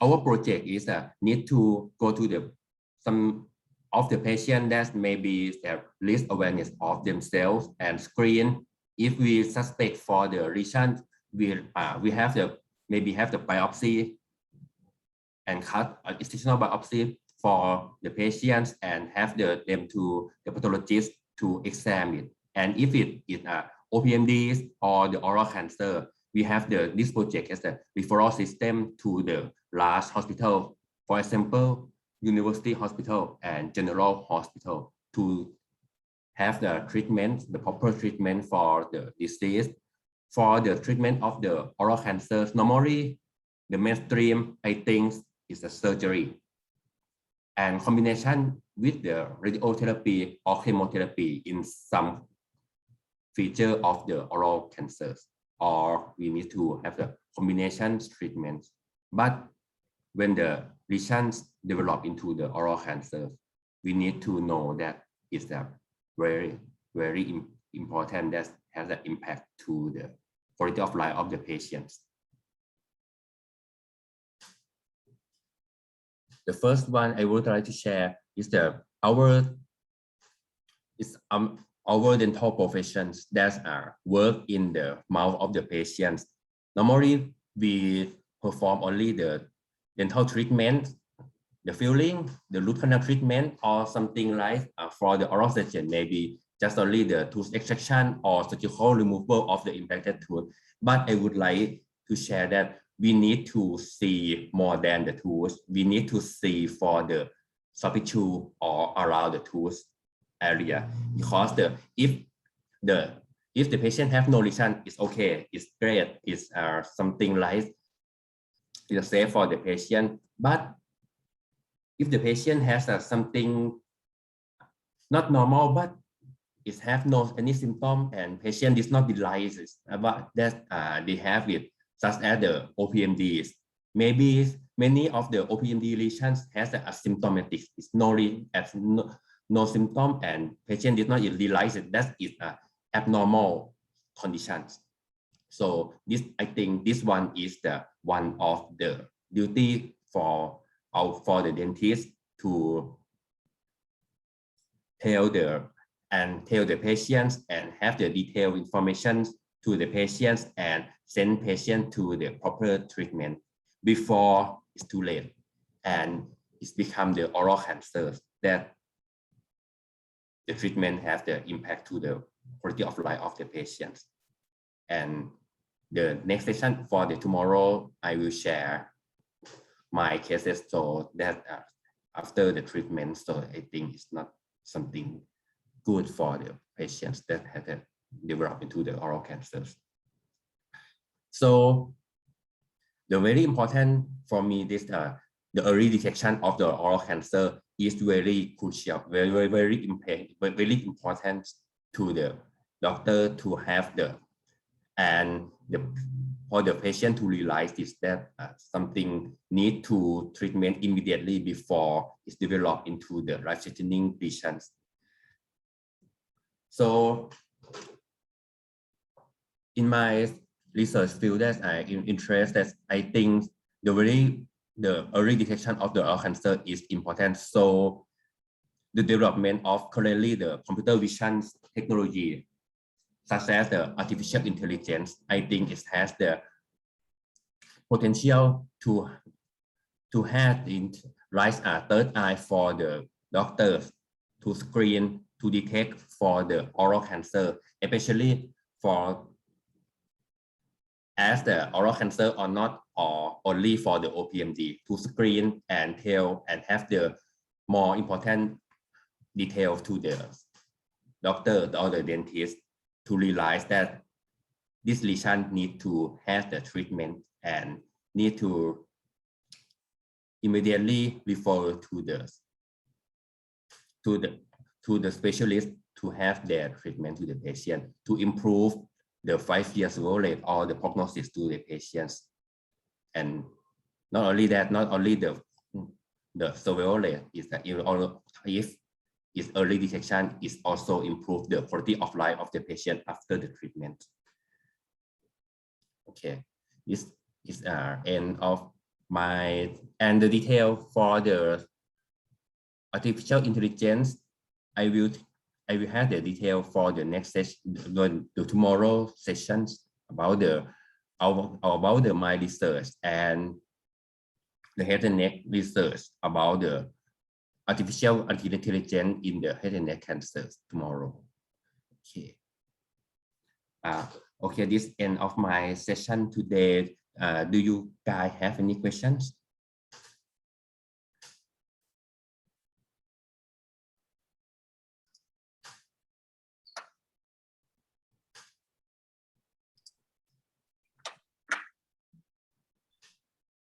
our project is need to go to some of the patient that maybe have least awareness of themselves and screen. If we suspect for the lesion, we have the maybe have the biopsy and cut an excisional biopsy for the patients and have them to the pathologist to examine it. And if it is OPMD or the oral cancer, we have this project as a referral system to the large hospital, for example, university hospital and general hospital, to have the treatment, the proper treatment for the disease. For the treatment of the oral cancers, normally the mainstream, I think, is the surgery and combination with the radiotherapy or chemotherapy in some feature of the oral cancers, or we need to have the combination treatments. But when the lesions develop into the oral cancer, we need to know that it's a very, very important that has an impact to the quality of life of the patients. The first one I would like to share is our dental professions that work in the mouth of the patients. Normally, we perform only the dental treatment, the filling, the root canal treatment, or something like for the oral surgeon, maybe just only the tooth extraction or surgical removal of the impacted tooth. But I would like to share that we need to see more than the tooth. We need to see for the soft tissue or around the tooth area, because if the patient have no lesion, it's okay, it's great, it's something like it's safe for the patient. But if the patient has something not normal, but it have no any symptom and patient is not realize about that they have it, such as the OPMDs. Maybe many of the OPMD lesions has asymptomatic, it's no symptom, and patient did not realize it, that is abnormal conditions. So this, I think this one is the one of the duty for the dentist to tell the patients and have the detailed information to the patients and send patient to the proper treatment before it's too late and it's become the oral cancer that the treatment has the impact to the quality of life of the patients. And the next session for the tomorrow, I will share my cases so that after the treatment, so I think it's not something good for the patients that have developed into the oral cancers. So the very important for me is the early detection of the oral cancer is very crucial, very important to the doctor to have for the patient to realize this, that something need to treatment immediately before it's developed into the life-threatening lesions. So in my research field that I am interested, I think the early detection of the oral cancer is important. So the development of currently the computer vision technology, such as the artificial intelligence, I think it has the potential to have in rise a third eye for the doctors to screen to detect for the oral cancer, especially for as the oral cancer or not, or only for the OPMD, to screen and tell and have the more important detail to the doctor or the dentist to realize that this lesion need to have the treatment and need to immediately refer to the specialist to have their treatment to the patient to improve the 5-year survival rate or the prognosis to the patients. And not only that, not only the survival rate is that if it's early detection, is also improve the quality of life of the patient after the treatment. Okay, this is end of my, and the detail for the artificial intelligence. I will have the detail for the next session, the tomorrow sessions about my research and the head and neck research about the artificial intelligence in the head and neck cancers tomorrow. Okay. Okay, this end of my session today. Do you guys have any questions?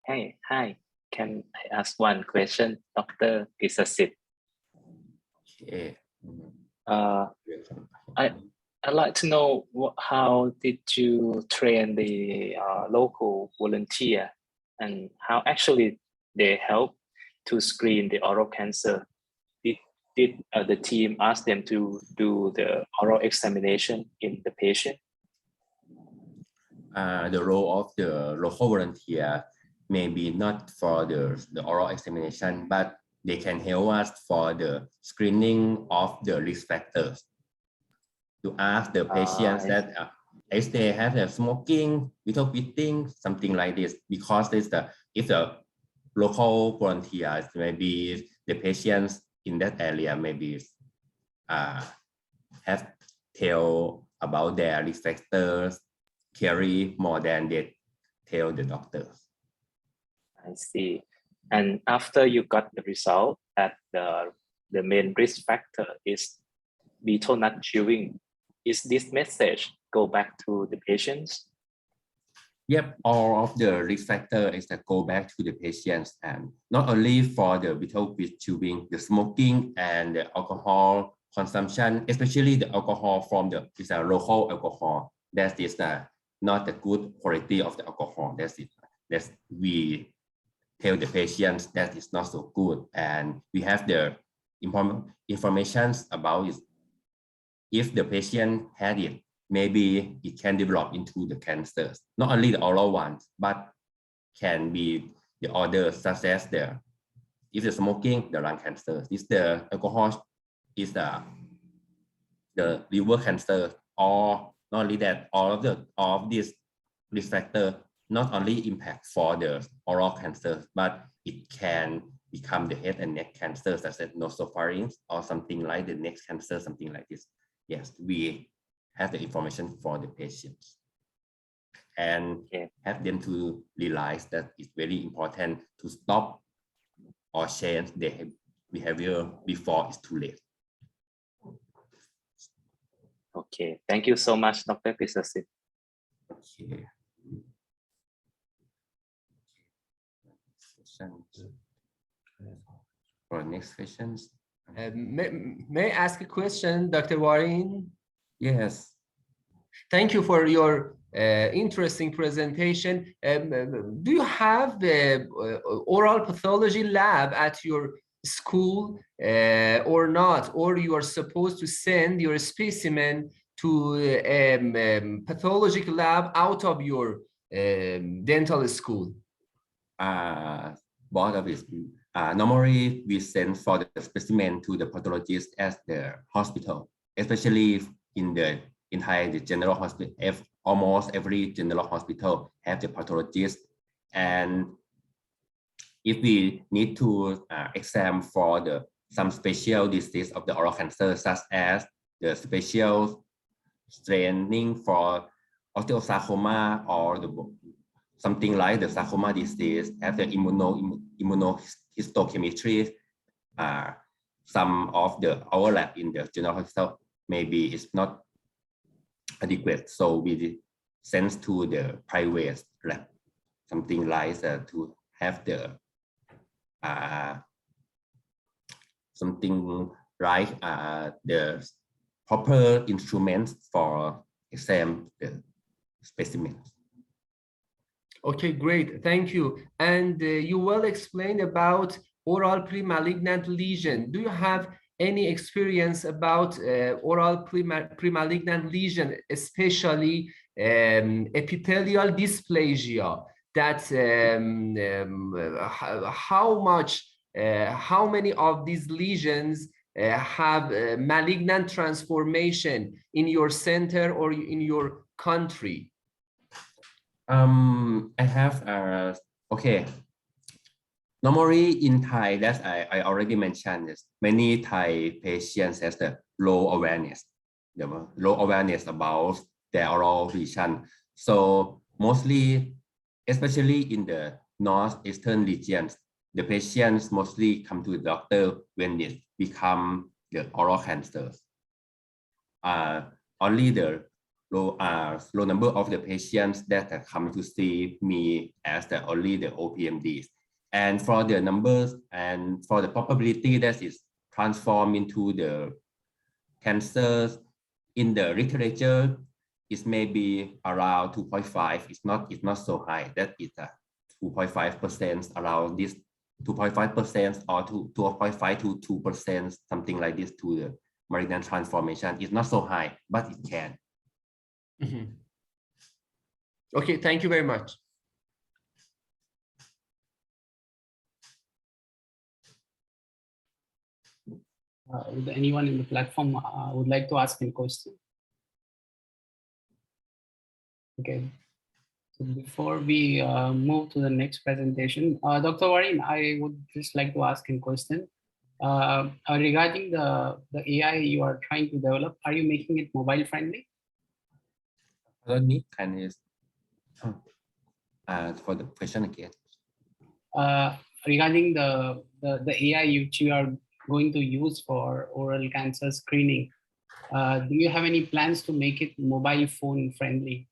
Hey, hi. Can I ask one question, Dr. Pisasit? Okay. I'd like to know how did you train the local volunteer and how actually they help to screen the oral cancer? Did the team ask them to do the oral examination in the patient? The role of the local volunteer maybe not for the oral examination, but they can help us for the screening of the risk factors. To ask the patients that if they have a smoking without breathing, something like this, because if the local volunteers, maybe the patients in that area maybe have tell about their risk factors, carry more than they tell the doctors. I see. And after you got the result that the main risk factor is betel nut chewing, is this message go back to the patients? Yep, all of the risk factor is that go back to the patients, and not only for the betel nut chewing, the smoking and the alcohol consumption, especially the alcohol from the local alcohol. That is not the good quality of the alcohol. That's it. That's we tell the patients that is not so good, and we have the information about it. If the patient had it, maybe it can develop into the cancers, not only the oral ones, but can be the others, such as if the smoking, the lung cancer, if the alcohol is the liver cancer, or not only that, all of these risk factors not only impact for the oral cancer, but it can become the head and neck cancer, such as nasopharynx or something like the neck cancer, something like this. Yes, we have the information for the patients and have them to realize that it's very important to stop or change their behavior before it's too late. Okay, thank you so much, Dr. Pisasit. Okay. For next questions. May I ask a question, Dr. Warin? Yes. Thank you for your interesting presentation. Do you have the oral pathology lab at your school or not? Or you are supposed to send your specimen to a pathological lab out of your dental school? Both of it. Normally, we send for the specimen to the pathologist at the hospital, especially in Thai, the general hospital. Almost every general hospital have the pathologist, and if we need to exam for the some special disease of the oral cancer, such as the special staining for osteosarcoma or something like the sarcoma disease, have the immunohistochemistry. Some of the overlap in the general hospital maybe is not adequate, so we send to the private lab, something like to have the something like the proper instruments for exam the specimens. Okay, great, thank you. And you well explained about oral premalignant lesion. Do you have any experience about oral premalignant lesion, especially epithelial dysplasia? That how many of these lesions have malignant transformation in your center or in your country? I have okay. Normally in Thai, that I already mentioned this, many Thai patients has the low awareness about their oral vision. So mostly, especially in the northeastern regions, the patients mostly come to the doctor when it become the oral cancers. Only the low number of the patients that come to see me as only the OPMDs. And for the numbers and for the probability that is transformed into the cancers in the literature, is maybe around 2.5. It's not so high. That is 2.5% around this 2.5% or 2.5 to 2%, something like this to the malignant transformation. It's not so high, but it can. Mm-hmm. Okay, thank you very much. Would anyone in the platform would like to ask a question? Okay. So before we move to the next presentation, Dr. Warren, I would just like to ask a question. Regarding the AI you are trying to develop, are you making it mobile friendly? I don't need kindness for the question again. Regarding the AI which you are going to use for oral cancer screening, do you have any plans to make it mobile phone friendly?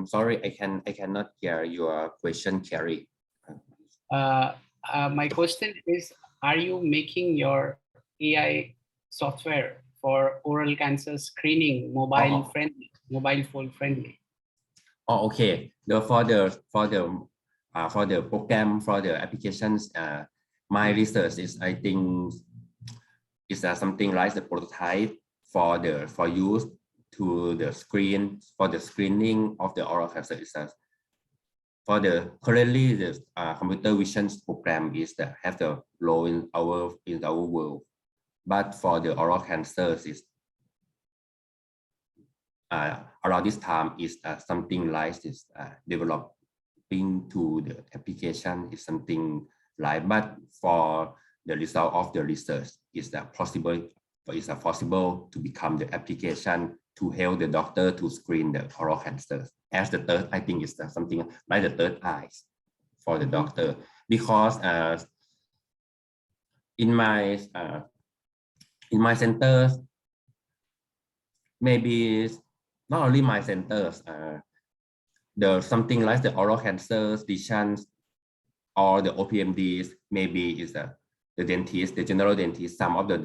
Sorry, I cannot hear your question, Carrie. My question is, are you making your AI software for oral cancer screening mobile friendly, mobile phone friendly? Oh, okay. For the program, for the applications, my research is, I think, is something like the prototype for use to the screen for the screening of the oral cancer itself. For the currently the computer vision program is that have the low in our world, but for the oral cancers is around this time is something like this developing to the application is something like, but for the result of the research is that possible to become the application to help the doctor to screen the oral cancers as the third. I think is something like the third eyes for the doctor, because in my centers, maybe not only my centers, the something like the oral cancer physicians or the OPMDs, maybe is the dentist, the general dentist. Some of the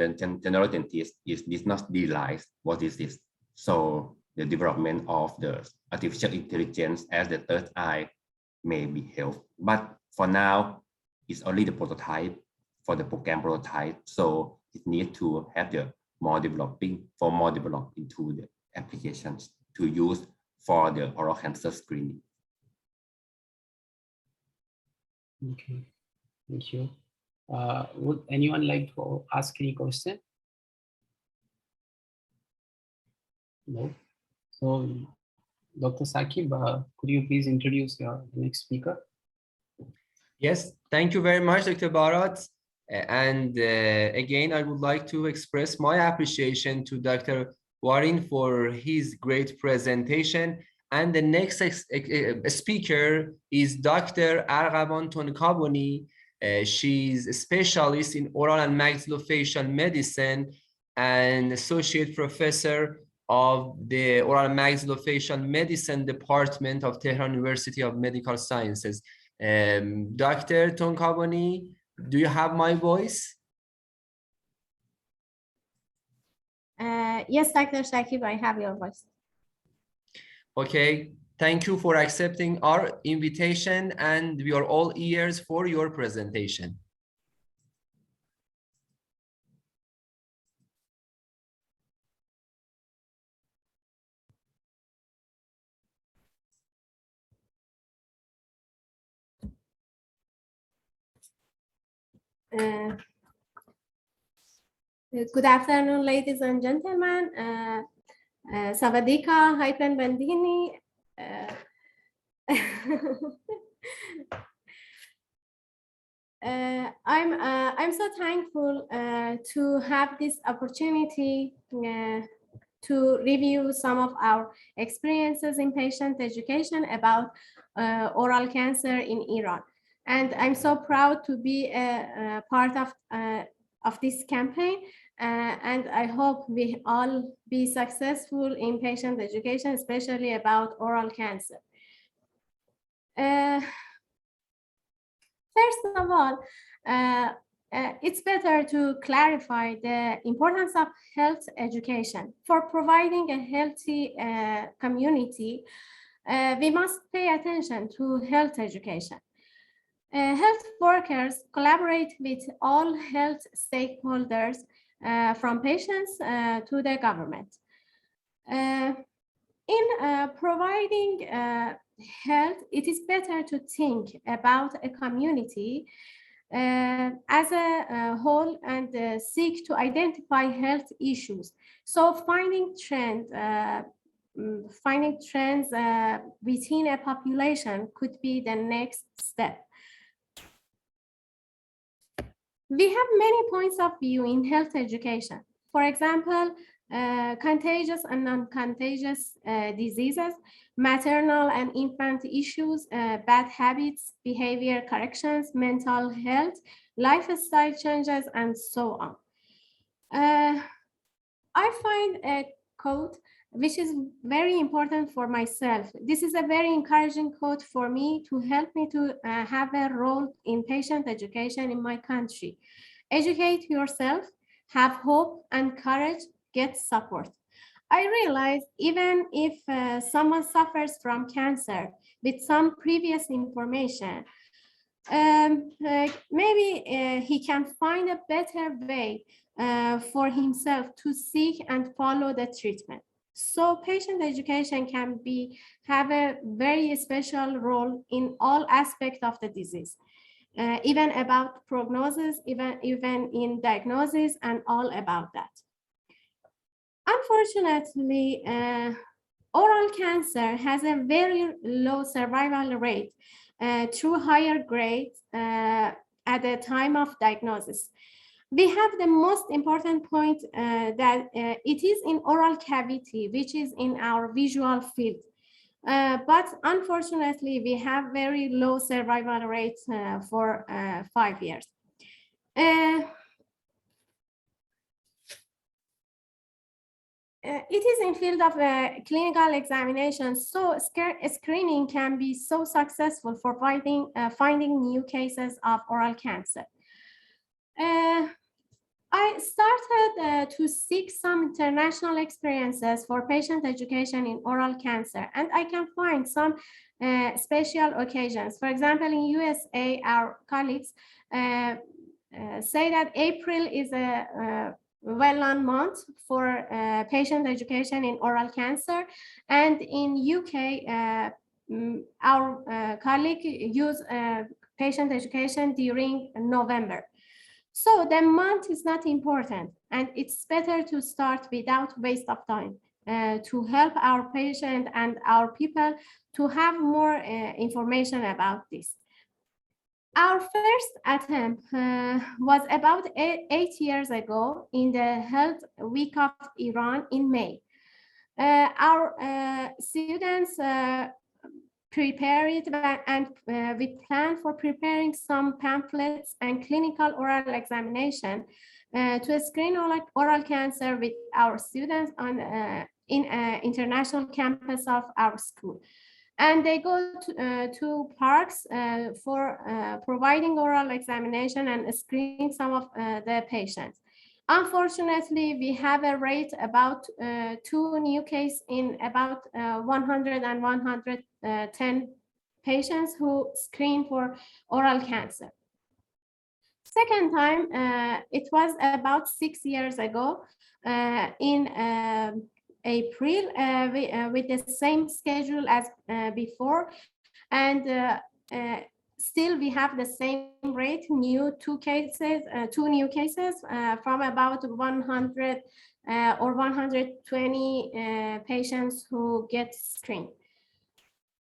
general dentists is not realize what is this. So the development of the artificial intelligence as the third eye may be helpful. But for now, it's only the prototype for the program prototype. So it needs to have the more developing into the applications to use for the oral cancer screening. Okay, thank you. Would anyone like to ask any question? No. So, Dr. Sakib, could you please introduce your next speaker? Yes, thank you very much, Dr. Bharat. And again, I would like to express my appreciation to Dr. Warin for his great presentation. And the next speaker is Dr. Arghaban Tonkaboni. She's a specialist in oral and maxillofacial medicine and associate professor of the oral and maxillofacial medicine department of Tehran University of Medical Sciences. Dr. Tonkaboni, do you have my voice? Yes, Dr. Shakib, I have your voice. Okay, thank you for accepting our invitation, and we are all ears for your presentation. Good afternoon, ladies and gentlemen. Sawadika, Hypen Bandini. I'm so thankful to have this opportunity to review some of our experiences in patient education about oral cancer in Iran. And I'm so proud to be a part of this campaign. And I hope we all be successful in patient education, especially about oral cancer. First of all, it's better to clarify the importance of health education. For providing a healthy community, we must pay attention to health education. Health workers collaborate with all health stakeholders, from patients to the government. In providing health, it is better to think about a community as a whole and seek to identify health issues. So finding trends within a population could be the next step. We have many points of view in health education. For example, contagious and non-contagious diseases, maternal and infant issues, bad habits, behavior corrections, mental health, lifestyle changes, and so on. I find a quote which is very important for myself. This is a very encouraging quote for me to help me to have a role in patient education in my country. Educate yourself, have hope and courage, get support. I realize even if someone suffers from cancer with some previous information, maybe he can find a better way for himself to seek and follow the treatment. So patient education can have a very special role in all aspects of the disease, even about prognosis, even in diagnosis and all about that. Unfortunately, oral cancer has a very low survival rate through higher grades at the time of diagnosis. We have the most important point that it is in oral cavity, which is in our visual field. But unfortunately, we have very low survival rates for 5 years. It is in field of clinical examination, so screening can be so successful for finding new cases of oral cancer. I started to seek some international experiences for patient education in oral cancer, and I can find some special occasions. For example, in USA, our colleagues say that April is a well-known month for patient education in oral cancer, and in UK, our colleague use patient education during November. So the month is not important, and it's better to start without waste of time to help our patient and our people to have more information about this. Our first attempt was about eight years ago in the Health Week of Iran in May. Our students prepared it and we planned for preparing some pamphlets and clinical oral examination to screen oral cancer with our students on in international campus of our school. And they go to parks for providing oral examination and screening some of the patients. Unfortunately, we have a rate about 2 new cases in about 100 and 110 patients who screen for oral cancer. Second time, it was about 6 years ago in April with the same schedule as before, and still we have the same rate, two new cases from about 100 or 120 patients who get screened.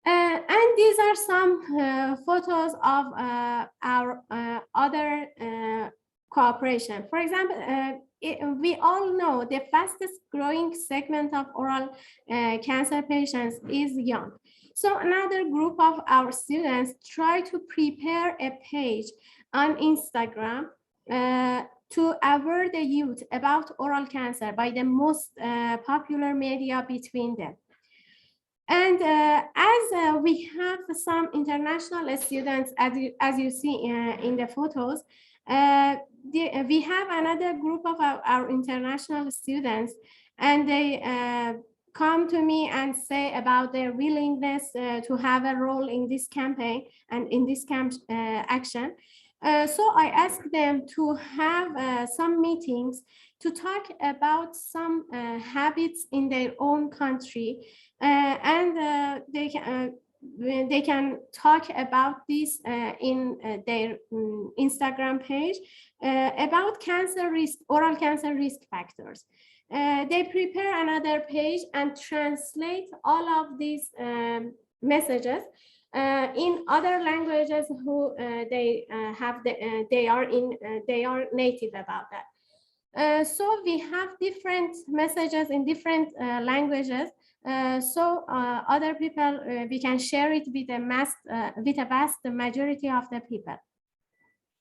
And these are some photos of our other cooperation. For example, we all know the fastest growing segment of oral cancer patients is young. So another group of our students try to prepare a page on Instagram to aware the youth about oral cancer by the most popular media between them. And as we have some international students, as you see in the photos, we have another group of our international students, and they come to me and say about their willingness to have a role in this campaign and in this action. So I asked them to have some meetings to talk about some habits in their own country, and they can talk about this in their Instagram page about cancer risk, oral cancer risk factors. They prepare another page and translate all of these messages in other languages who they are native about that. So we have different messages in different languages. So other people, we can share it with a vast majority of the people.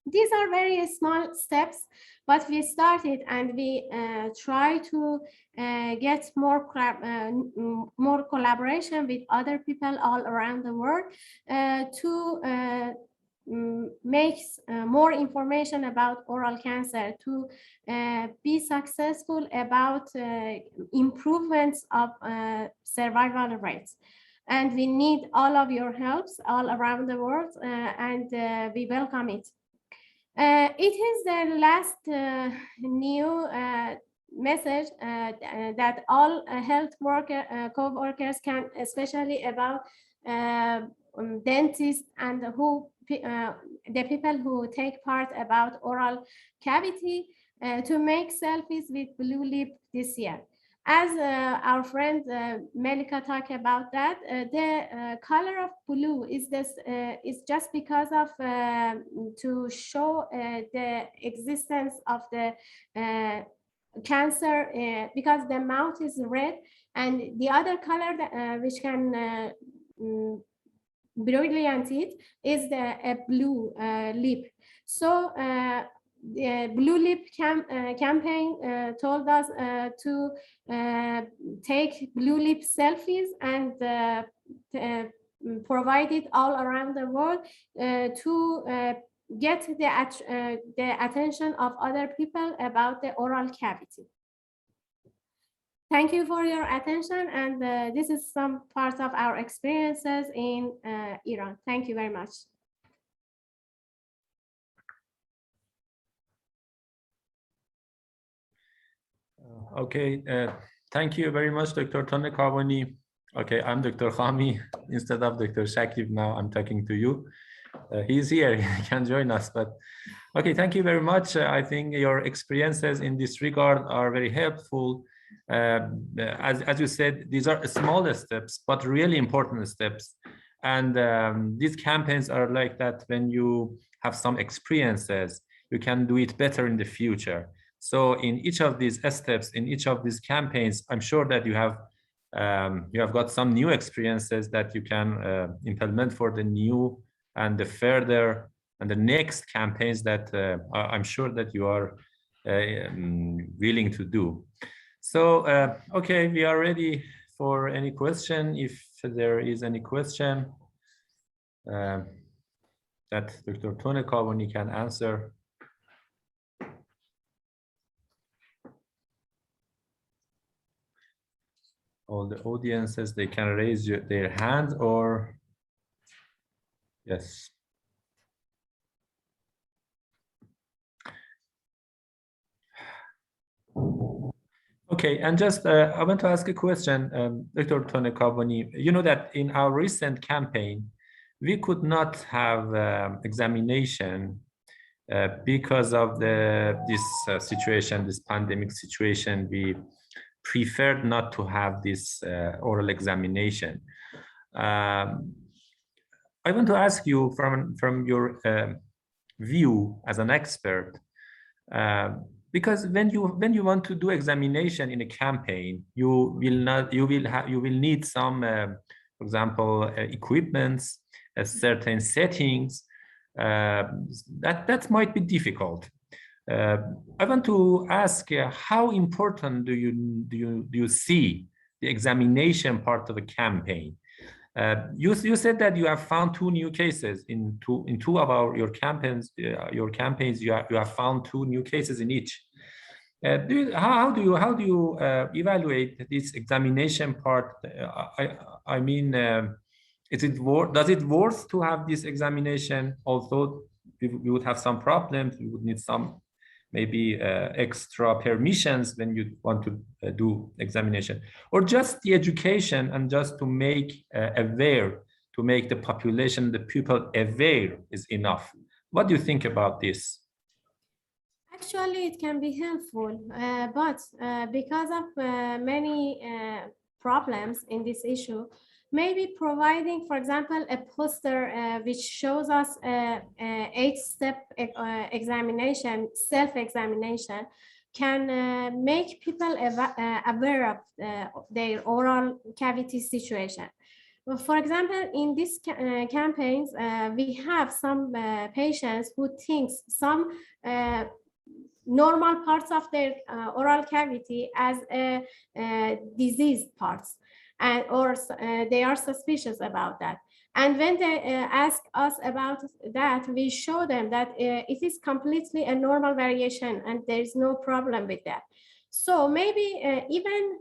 These are very small steps, but we started and we try to get more collaboration with other people all around the world to make more information about oral cancer, to be successful about improvements of survival rates. And we need all of your helps all around the world, and we welcome it. It is the last new message that all health co-workers can, especially about dentists and the people who take part about oral cavity, to make selfies with blue lip this year. As our friend Melika talked about that, the color of blue is just because of to show the existence of the cancer, because the mouth is red, and the other color that, which can brilliant it is the blue lip. So the Blue Lip campaign told us to take blue lip selfies and provide it all around the world to get the attention of other people about the oral cavity. Thank you for your attention, and this is some part of our experiences in Iran. Thank you very much. Okay, thank you very much, Dr. Tone Karbani. Okay, I'm Dr. Khami. Instead of Dr. Shakib, now I'm talking to you. He's here, he can join us, but okay, thank you very much. I think your experiences in this regard are very helpful. As you said, these are small steps, but really important steps. And these campaigns are like that when you have some experiences, you can do it better in the future. So in each of these steps, in each of these campaigns, I'm sure that you have got some new experiences that you can implement for the new and the further and the next campaigns that I'm sure that you are willing to do. So, okay, we are ready for any question. If there is any question that Dr. Tony Kavoni can answer. All the audiences, they can raise their hand or, yes. Okay, and just I want to ask a question, Dr. Tony Kavoni. You know that in our recent campaign, we could not have examination because of this situation, this pandemic situation. We preferred not to have this oral examination. I want to ask you from your view as an expert, because when you want to do examination in a campaign, you will need some, for example, equipments, certain settings. That might be difficult. I want to ask, how important do you see the examination part of a campaign? You said that you have found 2 new cases in two of your campaigns. You have found 2 new cases in each. How do you evaluate this examination part? I mean, does it worth to have this examination? Although we would have some problems, we would need some maybe extra permissions when you want to do examination, or just the education and just to make aware, to make the population, the people aware is enough. What do you think about this? Actually, it can be helpful, but because of many problems in this issue, maybe providing, for example, a poster which shows us 8-step examination, self-examination, can make people aware of their oral cavity situation. For example, in these campaigns, we have some patients who think some normal parts of their oral cavity as diseased parts, or they are suspicious about that. And when they ask us about that, we show them that it is completely a normal variation and there is no problem with that. So maybe even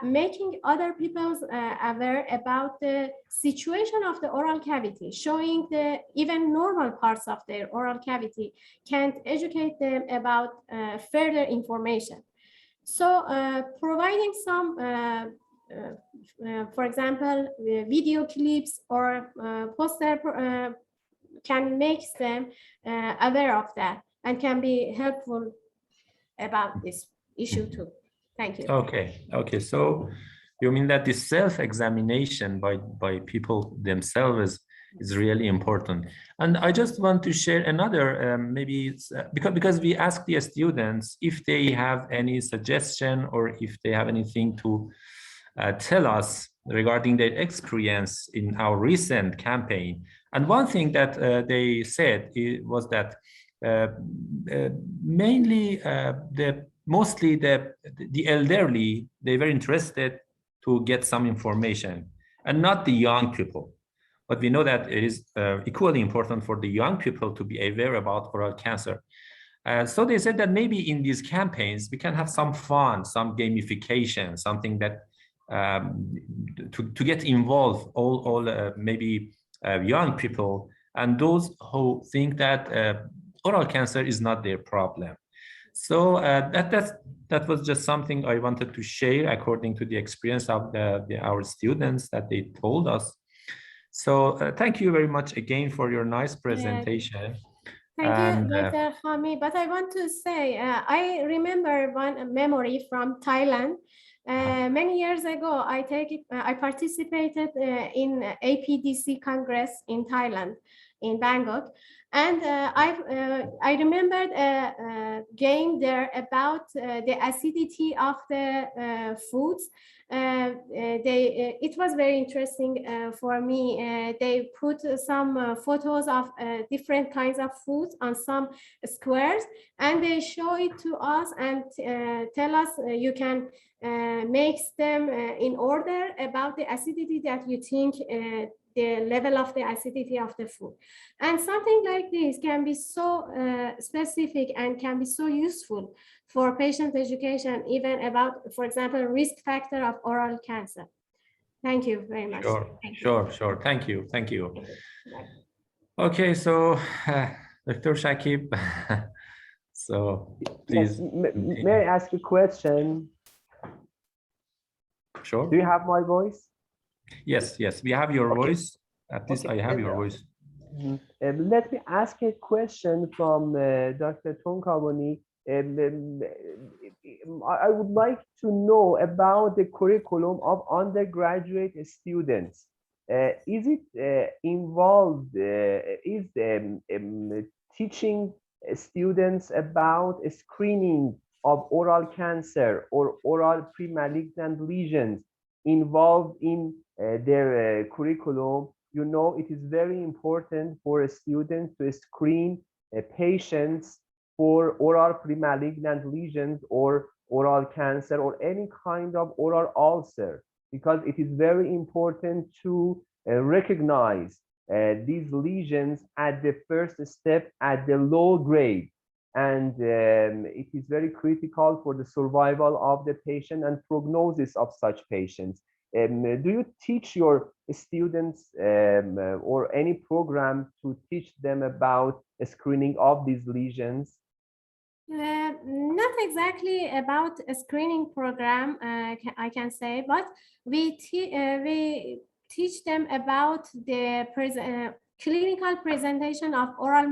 making other people aware about the situation of the oral cavity, showing the even normal parts of their oral cavity, can educate them about further information. So providing some for example, video clips or poster can make them aware of that and can be helpful about this issue too. Thank you. Okay. So you mean that the self-examination by people themselves is really important. And I just want to share another, maybe because we ask the students if they have any suggestion or if they have anything to tell us regarding their experience in our recent campaign. And one thing that they said was that mostly the elderly, they were interested to get some information, and not the young people. But we know that it is equally important for the young people to be aware about oral cancer. So they said that maybe in these campaigns, we can have some fun, some gamification, something that to get involved all maybe young people and those who think that oral cancer is not their problem. So that was just something I wanted to share according to the experience of our students that they told us. So thank you very much again for your nice presentation. Thank you, Dr. Hami. But I want to say, I remember one memory from Thailand. Many years ago, I participated in APDC Congress in Thailand, in Bangkok. And I remembered a game there about the acidity of the foods. It was very interesting for me. They put some photos of different kinds of foods on some squares, and they show it to us and tell us you can make them in order about the acidity that you think the level of the acidity of the food. And something like this can be so specific and can be so useful for patient education, even about, for example, risk factor of oral cancer. Thank you very much. Sure. Thank you. Okay, so Dr. Shakib, so please. Yes. May I ask a question? Sure. Do you have my voice? Yes, we have your voice. At least Okay. I have your voice. Let me ask a question from Dr. Tonkawani. I would like to know about the curriculum of undergraduate students. Is it involved, is teaching students about screening of oral cancer or oral premalignant lesions involved in their curriculum? You know, it is very important for a student to screen patients for oral premalignant lesions or oral cancer or any kind of oral ulcer, because it is very important to recognize these lesions at the first step at the low grade. And it is very critical for the survival of the patient and prognosis of such patients. Do you teach your students or any program to teach them about screening of these lesions? Not exactly about a screening program, I can say, but we teach them about the clinical presentation of oral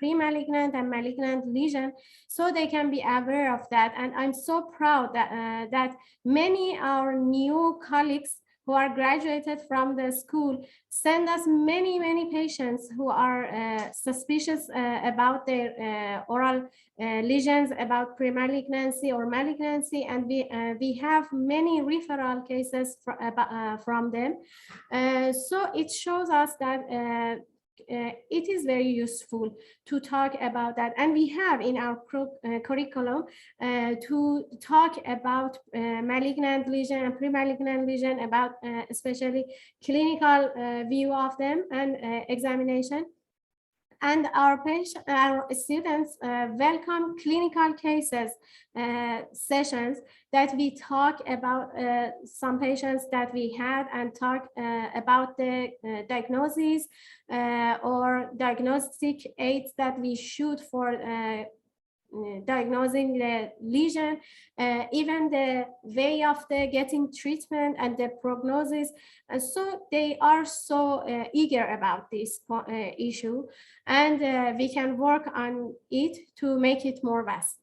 premalignant and malignant lesion, so they can be aware of that. And I'm so proud that that many our new colleagues who are graduated from the school send us many patients who are suspicious about their oral lesions, about premalignancy or malignancy, and we have many referral cases from them. So it shows us that it is very useful to talk about that, and we have in our curriculum to talk about malignant lesion and premalignant lesion, about especially clinical view of them and examination. And our students welcome clinical cases sessions that we talk about some patients that we had, and talk about the diagnosis or diagnostic aids that we shoot for diagnosing the lesion, even the way of the getting treatment and the prognosis. And so they are so eager about this issue, and we can work on it to make it more vast.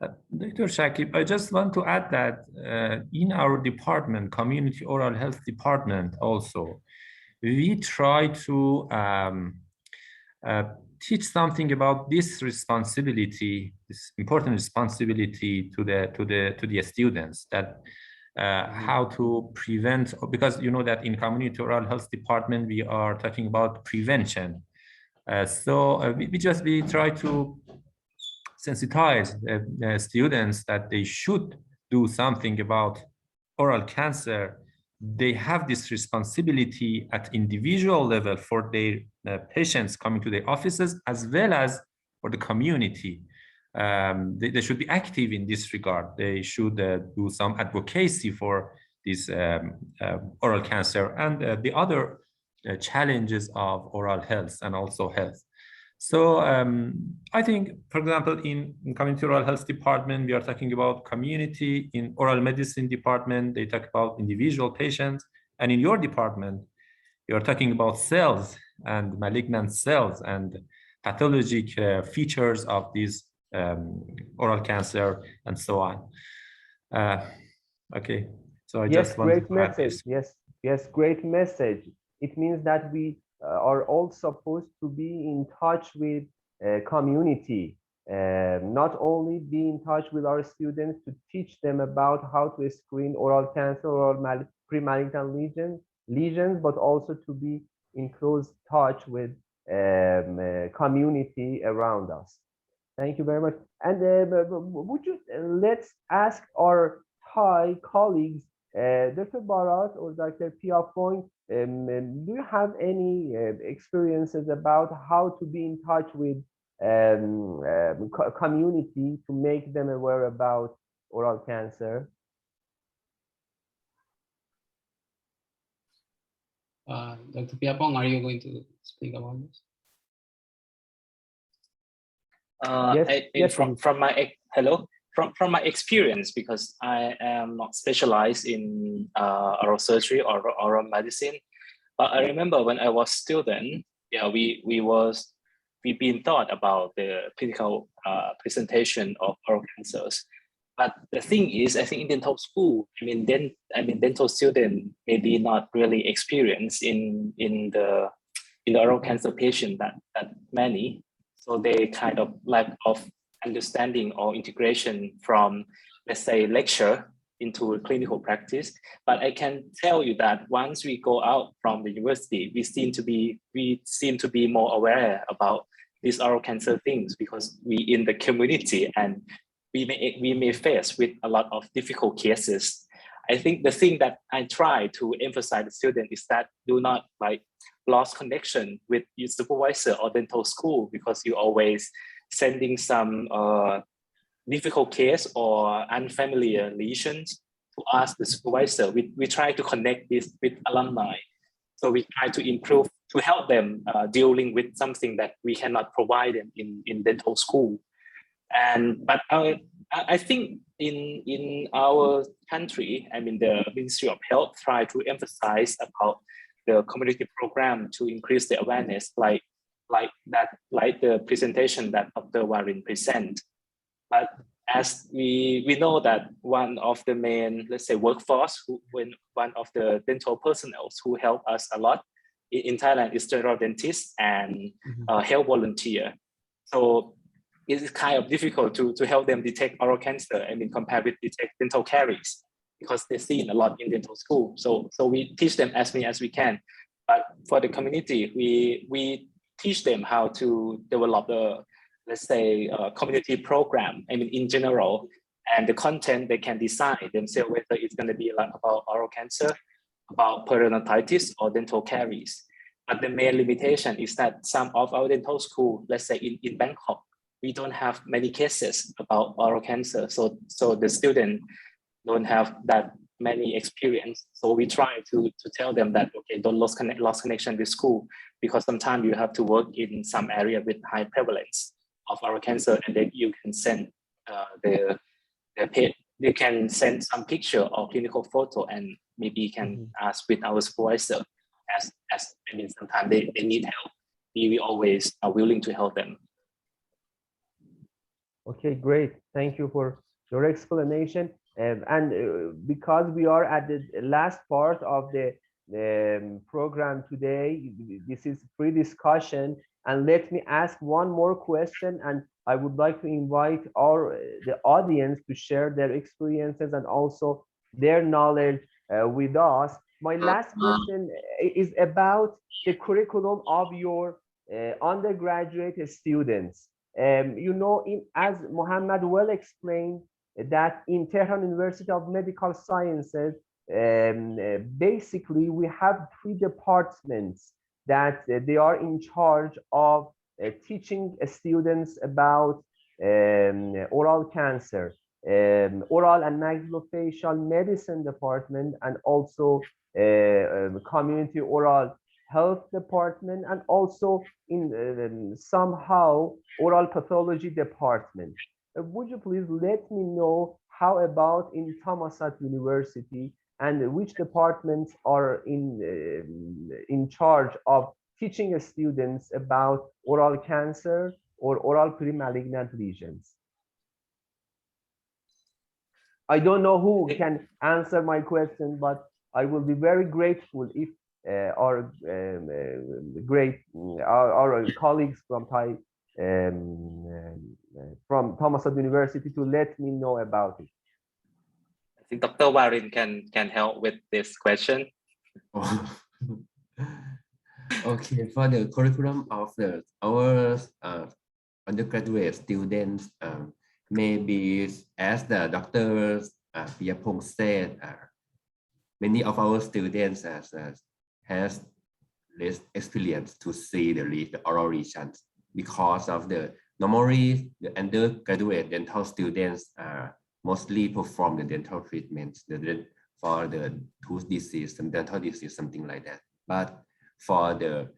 Dr. Shakib, I just want to add that in our department, Community Oral Health Department also, we try to teach something about this responsibility, this important responsibility to the students, that how to prevent, because you know that in Community Oral Health Department we are talking about prevention. So we try to sensitize students that they should do something about oral cancer. They have this responsibility at individual level for their patients coming to their offices, as well as for the community. They should be active in this regard. They should do some advocacy for this oral cancer and the other challenges of oral health and also health. So I think, for example, in Community Oral Health Department, we are talking about community. In Oral Medicine Department, they talk about individual patients. And in your department, you are talking about cells and malignant cells and pathologic features of these oral cancer and so on. Okay, so I just want great to add message. this. Yes, great message. It means that we are all supposed to be in touch with community, not only be in touch with our students to teach them about how to screen oral cancer or premalignant lesions, but also to be in close touch with community around us. Thank you very much. And would you let's ask our Thai colleagues, Dr. Bharat or Dr. Piaphong, do you have any experiences about how to be in touch with community to make them aware about oral cancer? Dr. Piaphong, are you going to speak about this? Yes, from my experience, because I am not specialized in oral surgery or oral medicine, but I remember when I was student, yeah, we been taught about the clinical presentation of oral cancers. But the thing is, I think in dental school, dental student maybe not really experienced in the oral cancer patient that many. So they kind of lack of understanding or integration from, let's say, lecture into clinical practice. But I can tell you that once we go out from the university, we seem to be more aware about these oral cancer things, because we in the community and we may face with a lot of difficult cases. I think the thing that I try to emphasize to students is that do not lost connection with your supervisor or dental school, because you always sending some difficult case or unfamiliar lesions to ask the supervisor. We try to connect this with alumni. So we try to improve, to help them dealing with something that we cannot provide them in dental school. But I think in our country, the Ministry of Health try to emphasize about the community program to increase the awareness, like the presentation that Dr. Warin present. But as we know that one of the main, let's say, workforce, one of the dental personnel who help us a lot in Thailand is general dentist and health volunteer. So it is kind of difficult to help them detect oral cancer, compared with detect dental caries, because they're seen a lot in dental school. So we teach them as many as we can. But for the community, we teach them how to develop the, let's say, community program, in general, and the content they can decide themselves whether it's going to be about oral cancer, about periodontitis, or dental caries. But the main limitation is that some of our dental school, let's say in Bangkok, we don't have many cases about oral cancer. So the student don't have that many experience. So we try to tell them that, okay, don't lost connection with school, because sometimes you have to work in some area with high prevalence of oral cancer, and then you can send you can send some picture or clinical photo, and maybe you can ask with our supervisor as sometimes they need help. We always are willing to help them. Okay, great. Thank you for your explanation. Because we are at the last part of the program today, this is free discussion. And let me ask one more question, and I would like to invite the audience to share their experiences and also their knowledge with us. My last question is about the curriculum of your undergraduate students. As Mohammed well explained, that in Tehran University of Medical Sciences, basically we have 3 departments that they are in charge of teaching students about oral cancer, oral and maxillofacial medicine department, and also community oral health department, and also in somehow oral pathology department. Would you please let me know how about in Thammasat University, and which departments are in charge of teaching students about oral cancer or oral premalignant lesions? I don't know who can answer my question, but I will be very grateful if our great our colleagues from from Thammasat University to let me know about it. I think Dr. Warin can help with this question. Okay, for the curriculum of our undergraduate students, maybe as the Dr. Piyapong said, many of our students has less experience to see the oral regions because of normally the undergraduate dental students mostly perform the dental treatments for the tooth disease, some dental disease, something like that. But for the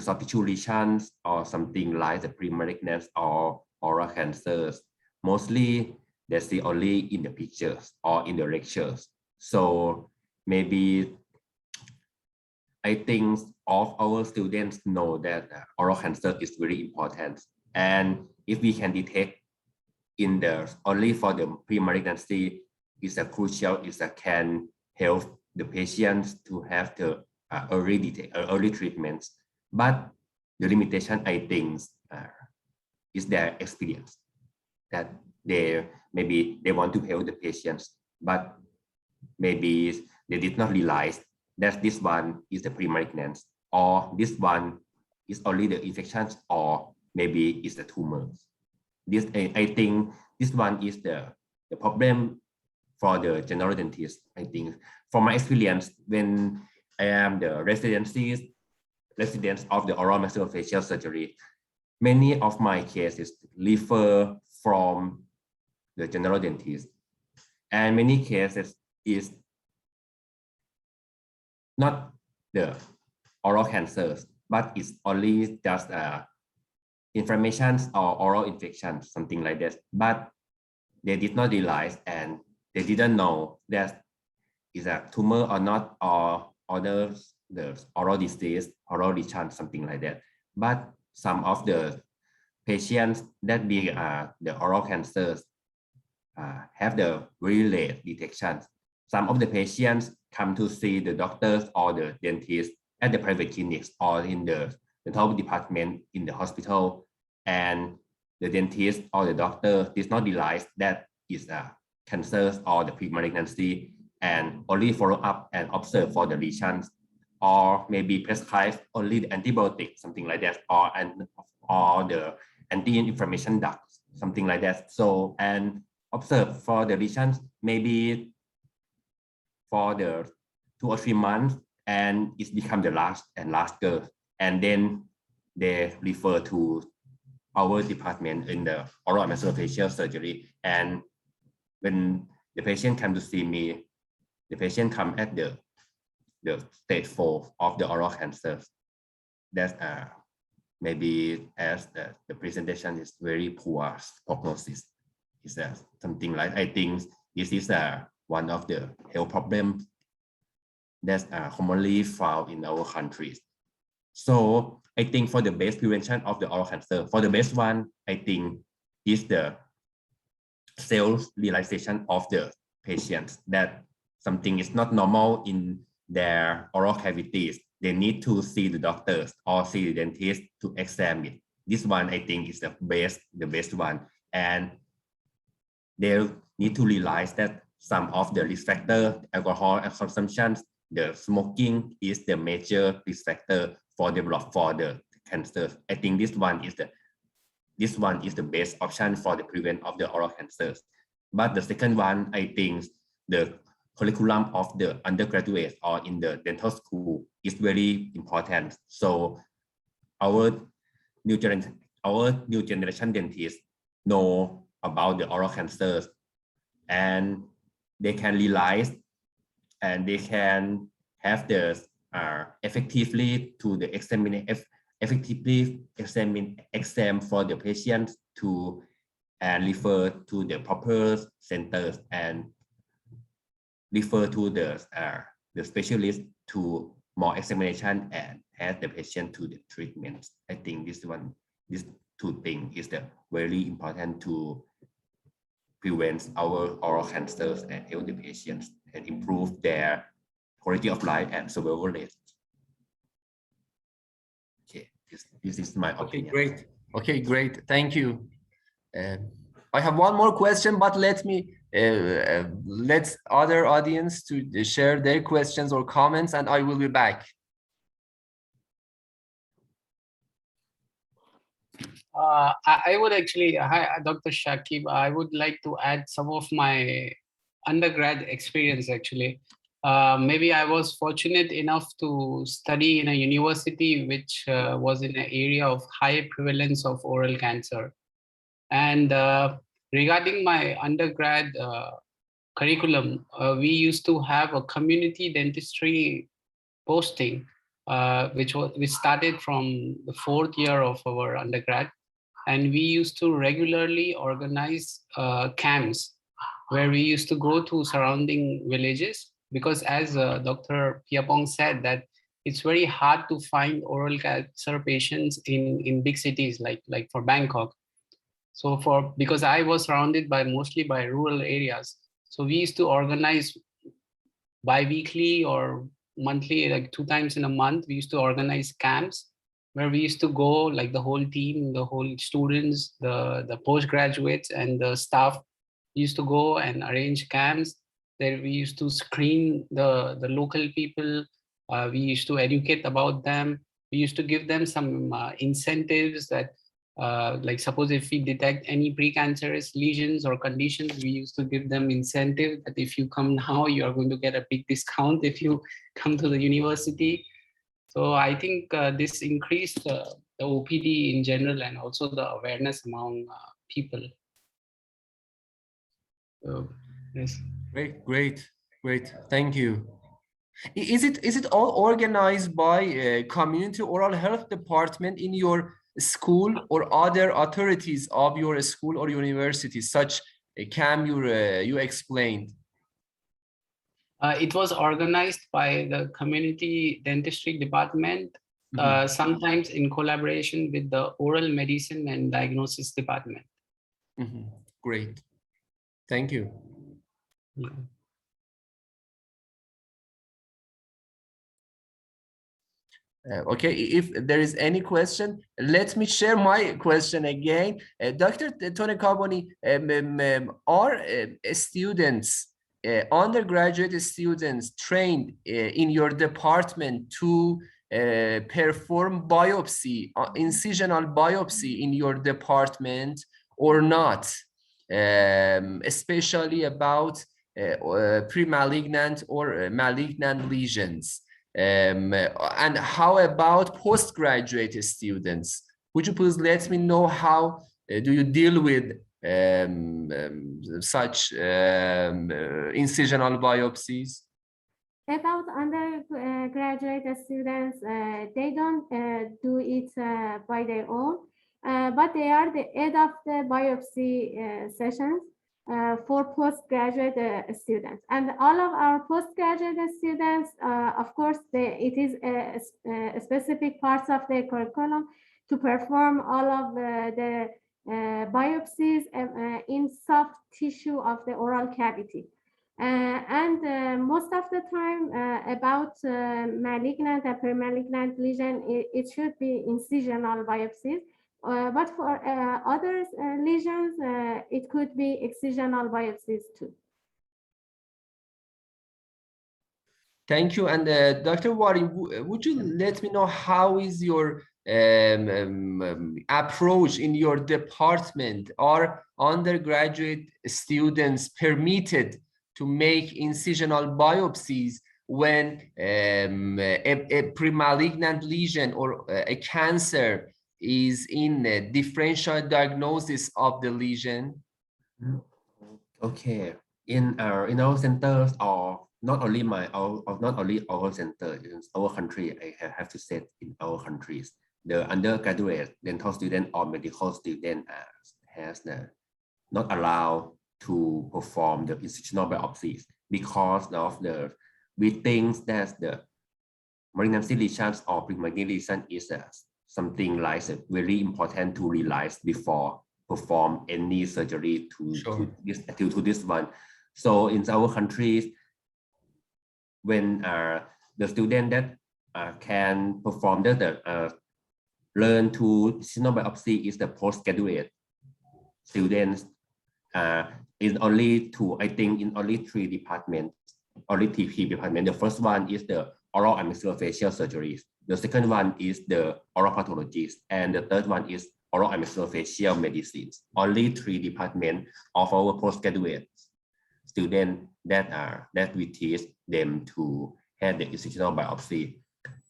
soft tissue lesions or something like the premalignant or oral cancers, mostly they see only in the pictures or in the lectures. So maybe I think all our students know that oral cancer is very important. And if we can detect in only for the premalignancy, is a crucial, can help the patients to have the early treatments. But the limitation, I think, is their experience, that maybe they want to help the patients, but maybe they did not realize that this one is the premalignant, or this one is only the infections, or maybe it's the tumors. This I think this one is the problem for the general dentist. I think from my experience, when I am the residents of the oral maxillofacial surgery, many of my cases refer from the general dentist, and many cases is not the oral cancers, but it's only just inflammations or oral infections, something like that. But they did not realize, and they didn't know that is a tumor or not, or the oral disease, oral lesion, something like that. But some of the patients that be the oral cancers have the very late detection. Some of the patients come to see the doctors or the dentist at the private clinics or in the dental department in the hospital, and the dentist or the doctor did not realize that is a cancer or the premalignancy, and only follow up and observe for the lesions, or maybe prescribe only the antibiotic, something like that, or the anti-inflammation drugs, something like that. So, and observe for the lesions maybe for the 2 or 3 months, and it's become the larger, and then they refer to our department in the oral maxillofacial surgery. And when the patient come to see me, the patient come at the stage 4 of the oral cancer. That's maybe as the presentation is very poor prognosis. Is something like, I think this is one of the health problems that's commonly found in our countries. So I think for the best prevention of the oral cancer, for the best one, I think is the self-realization of the patients that something is not normal in their oral cavities. They need to see the doctors or see the dentist to examine it. This one, I think, is the best one. And they need to realize that some of the risk factors, alcohol consumption, the smoking is the major risk factor for the cancer. I think this one is the best option for the prevent of the oral cancers. But the second one, I think the curriculum of the undergraduate or in the dental school is very important. So our new generation dentists know about the oral cancers, and they can realize and they can have the effectively to the exam for the patients to and refer to the proper centers and refer to the specialist to more examination and have the patient to the treatment. I think these two things is very important to prevent our oral cancers and help the patients and improve their quality of life and survival rate. This is my Okay, opinion. great. Okay, great. Thank you. I have one more question, but let other audience to share their questions or comments, and I will be back. I would actually, hi, Dr. Shakib, I would like to add some of my undergrad experience actually. Maybe I was fortunate enough to study in a university which was in an area of high prevalence of oral cancer. And regarding my undergrad curriculum, we used to have a community dentistry posting, which started from the 4th year of our undergrad. And we used to regularly organize camps where we used to go to surrounding villages, because as Dr. Piapong said, that it's very hard to find oral cancer patients in big cities like for Bangkok. So because I was surrounded mostly by rural areas, so we used to organize bi-weekly or monthly, like 2 times in a month, we used to organize camps where we used to go, like the whole team, the whole students, the postgraduates and the staff used to go and arrange camps. There we used to screen the local people. We used to educate about them. We used to give them some incentives that, like suppose if we detect any precancerous lesions or conditions, we used to give them incentive that if you come now, you are going to get a big discount if you come to the university. So I think this increased the OPD in general and also the awareness among people. So, yes. Great. Thank you. Is it all organized by community oral health department in your school or other authorities of your school or university, such a camp you explained? It was organized by the community dentistry department, sometimes in collaboration with the oral medicine and diagnosis department. Great. Thank you. Okay, if there is any question, let me share my question again. Dr. Tony Carboni, are students, undergraduate students trained in your department to perform biopsy, incisional biopsy in your department or not? Especially about premalignant or malignant lesions. And how about postgraduate students? Would you please let me know how do you deal with such incisional biopsies? About undergraduate students, they don't do it by their own, but they are the head of the biopsy sessions for postgraduate students. And all of our postgraduate students, of course, it is a specific parts of their curriculum to perform all of the biopsies in soft tissue of the oral cavity. And most of the time about malignant and premalignant lesion, it should be incisional biopsies. But for other lesions, it could be excisional biopsies too. Thank you. And Dr. Wari, would you let me know how is your approach in your department? Are undergraduate students permitted to make incisional biopsies when a premalignant lesion or a cancer is in a differential diagnosis of the lesion? Okay, in our centers, or not only our center, in our country, I have to say in our countries, the undergraduate dental student or medical student has not allowed to perform the incisional biopsies because of we think that the malignancy lesions or premalignant lesion is something like very important to realize before perform any surgery to this one. So in our countries, when the student that can perform the learn to incisional biopsy is the postgraduate students. In only two, I think in only three departments, only three departments. The first one is the oral and maxillofacial surgeries. The second one is the oral pathologist, and the third one is oral and maxillofacial medicine. Only three departments of our postgraduate students that we teach them to have the incisional biopsy.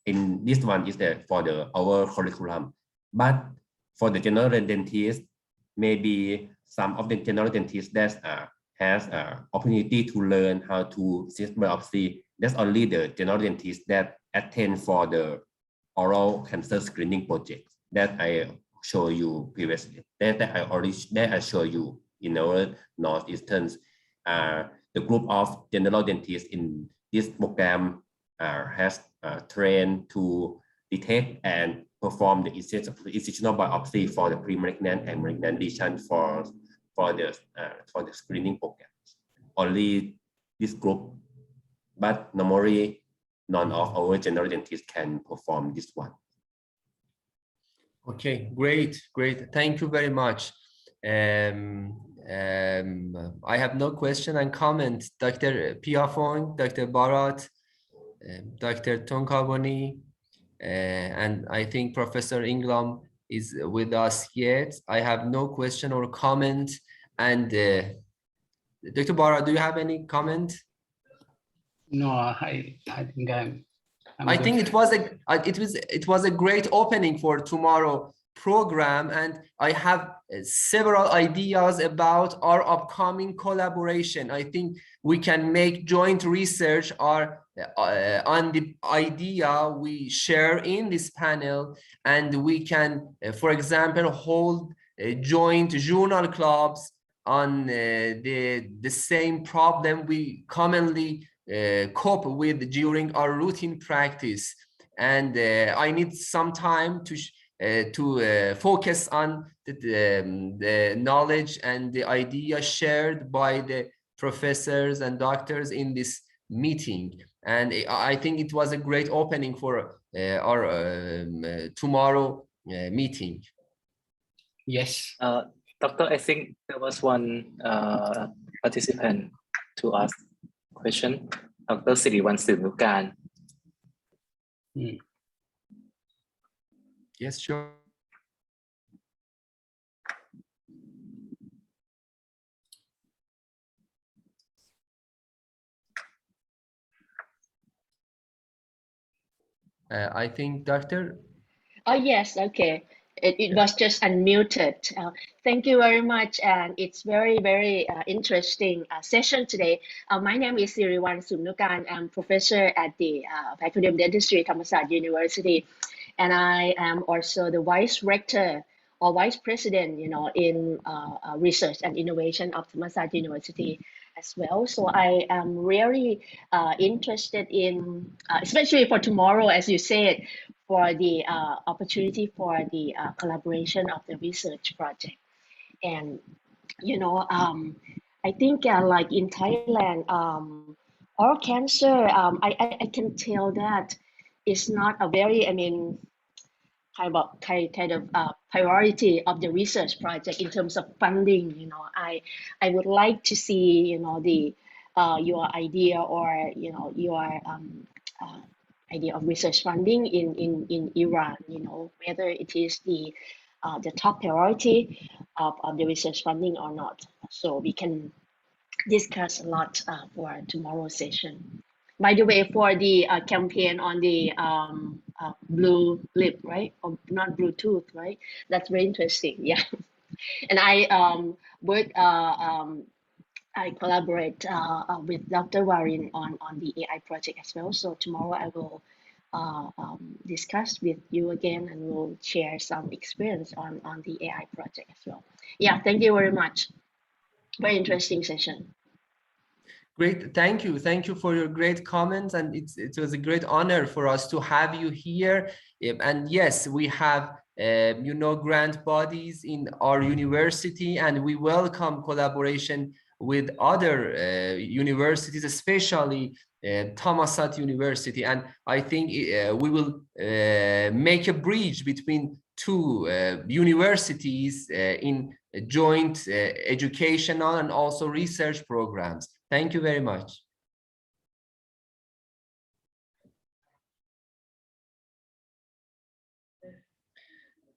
In this one is for our curriculum, but for the general dentist, maybe some of the general dentists that has opportunity to learn how to incision biopsy. That's only the general dentists that attend for the oral cancer screening project that I show you previously. That I show you in our Northeastern. The group of general dentists in this program has trained to detect and perform the incisional biopsy for the premalignant and malignant lesion for the screening program. Only this group, but normally none of our general dentists can perform this one. Okay, great. Thank you very much. I have no question and comment. Dr. Piafong, Dr. Barat, Dr. Tonkaboni, and I think Professor Inglam is with us yet. I have no question or comment. And Dr. Barat, do you have any comment? No, I think I think it was a great opening for tomorrow program, and I have several ideas about our upcoming collaboration. I think we can make joint research on the idea we share in this panel, and we can, for example, hold joint journal clubs on the same problem we commonly cope with during our routine practice. And I need some time to focus on the knowledge and the idea shared by the professors and doctors in this meeting. And I think it was a great opening for our tomorrow meeting. Yes. Doctor, I think there was one participant to ask question. Dr. Siriwan Sinukan. Yes, sure. I think, Doctor. Oh, yes, okay. It was just unmuted. Thank you very much. And it's very, very interesting session today. My name is Siriwan Sumnukan. I'm professor at the Faculty of Dentistry, Thammasat University. And I am also the vice rector or vice president, in research and innovation of Thammasat University as well. So I am really interested in, especially for tomorrow, as you said, for the opportunity for the collaboration of the research project. And, I think like in Thailand, oral cancer, I can tell that it's not a very, kind of priority of the research project in terms of funding. I would like to see, the your idea or, your idea of research funding in Iran, whether it is the top priority of the research funding or not. So we can discuss a lot for tomorrow's session. By the way, for the campaign on the blue lip, right? Or not Bluetooth, right? That's very interesting. Yeah. And I I collaborate with Dr. Warin on the AI project as well. So tomorrow I will discuss with you again, and we'll share some experience on the AI project as well. Yeah, thank you very much. Very interesting session. Great, thank you for your great comments, and it was a great honor for us to have you here. And yes, we have grant bodies in our university, and we welcome collaboration with other universities, especially Thammasat University. And I think we will make a bridge between two universities in joint educational and also research programs. Thank you very much.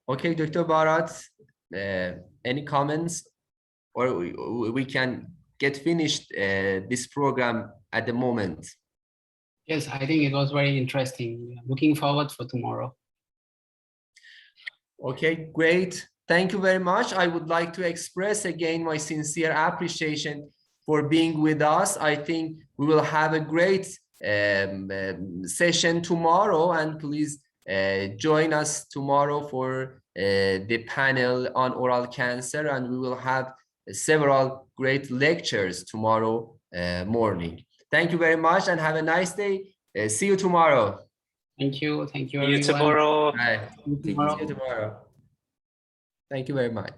Okay, Dr. Bharat, any comments, or we can get finished this program at the moment? Yes, I think it was very interesting. Looking forward for tomorrow. Okay, great. Thank you very much. I would like to express again my sincere appreciation for being with us. I think we will have a great session tomorrow, and please join us tomorrow for the panel on oral cancer, and we will have several great lectures tomorrow morning. Thank you very much and have a nice day. See you tomorrow. Thank you. Thank you, See you everyone. tomorrow. Bye. See you tomorrow. See you tomorrow. Thank you very much.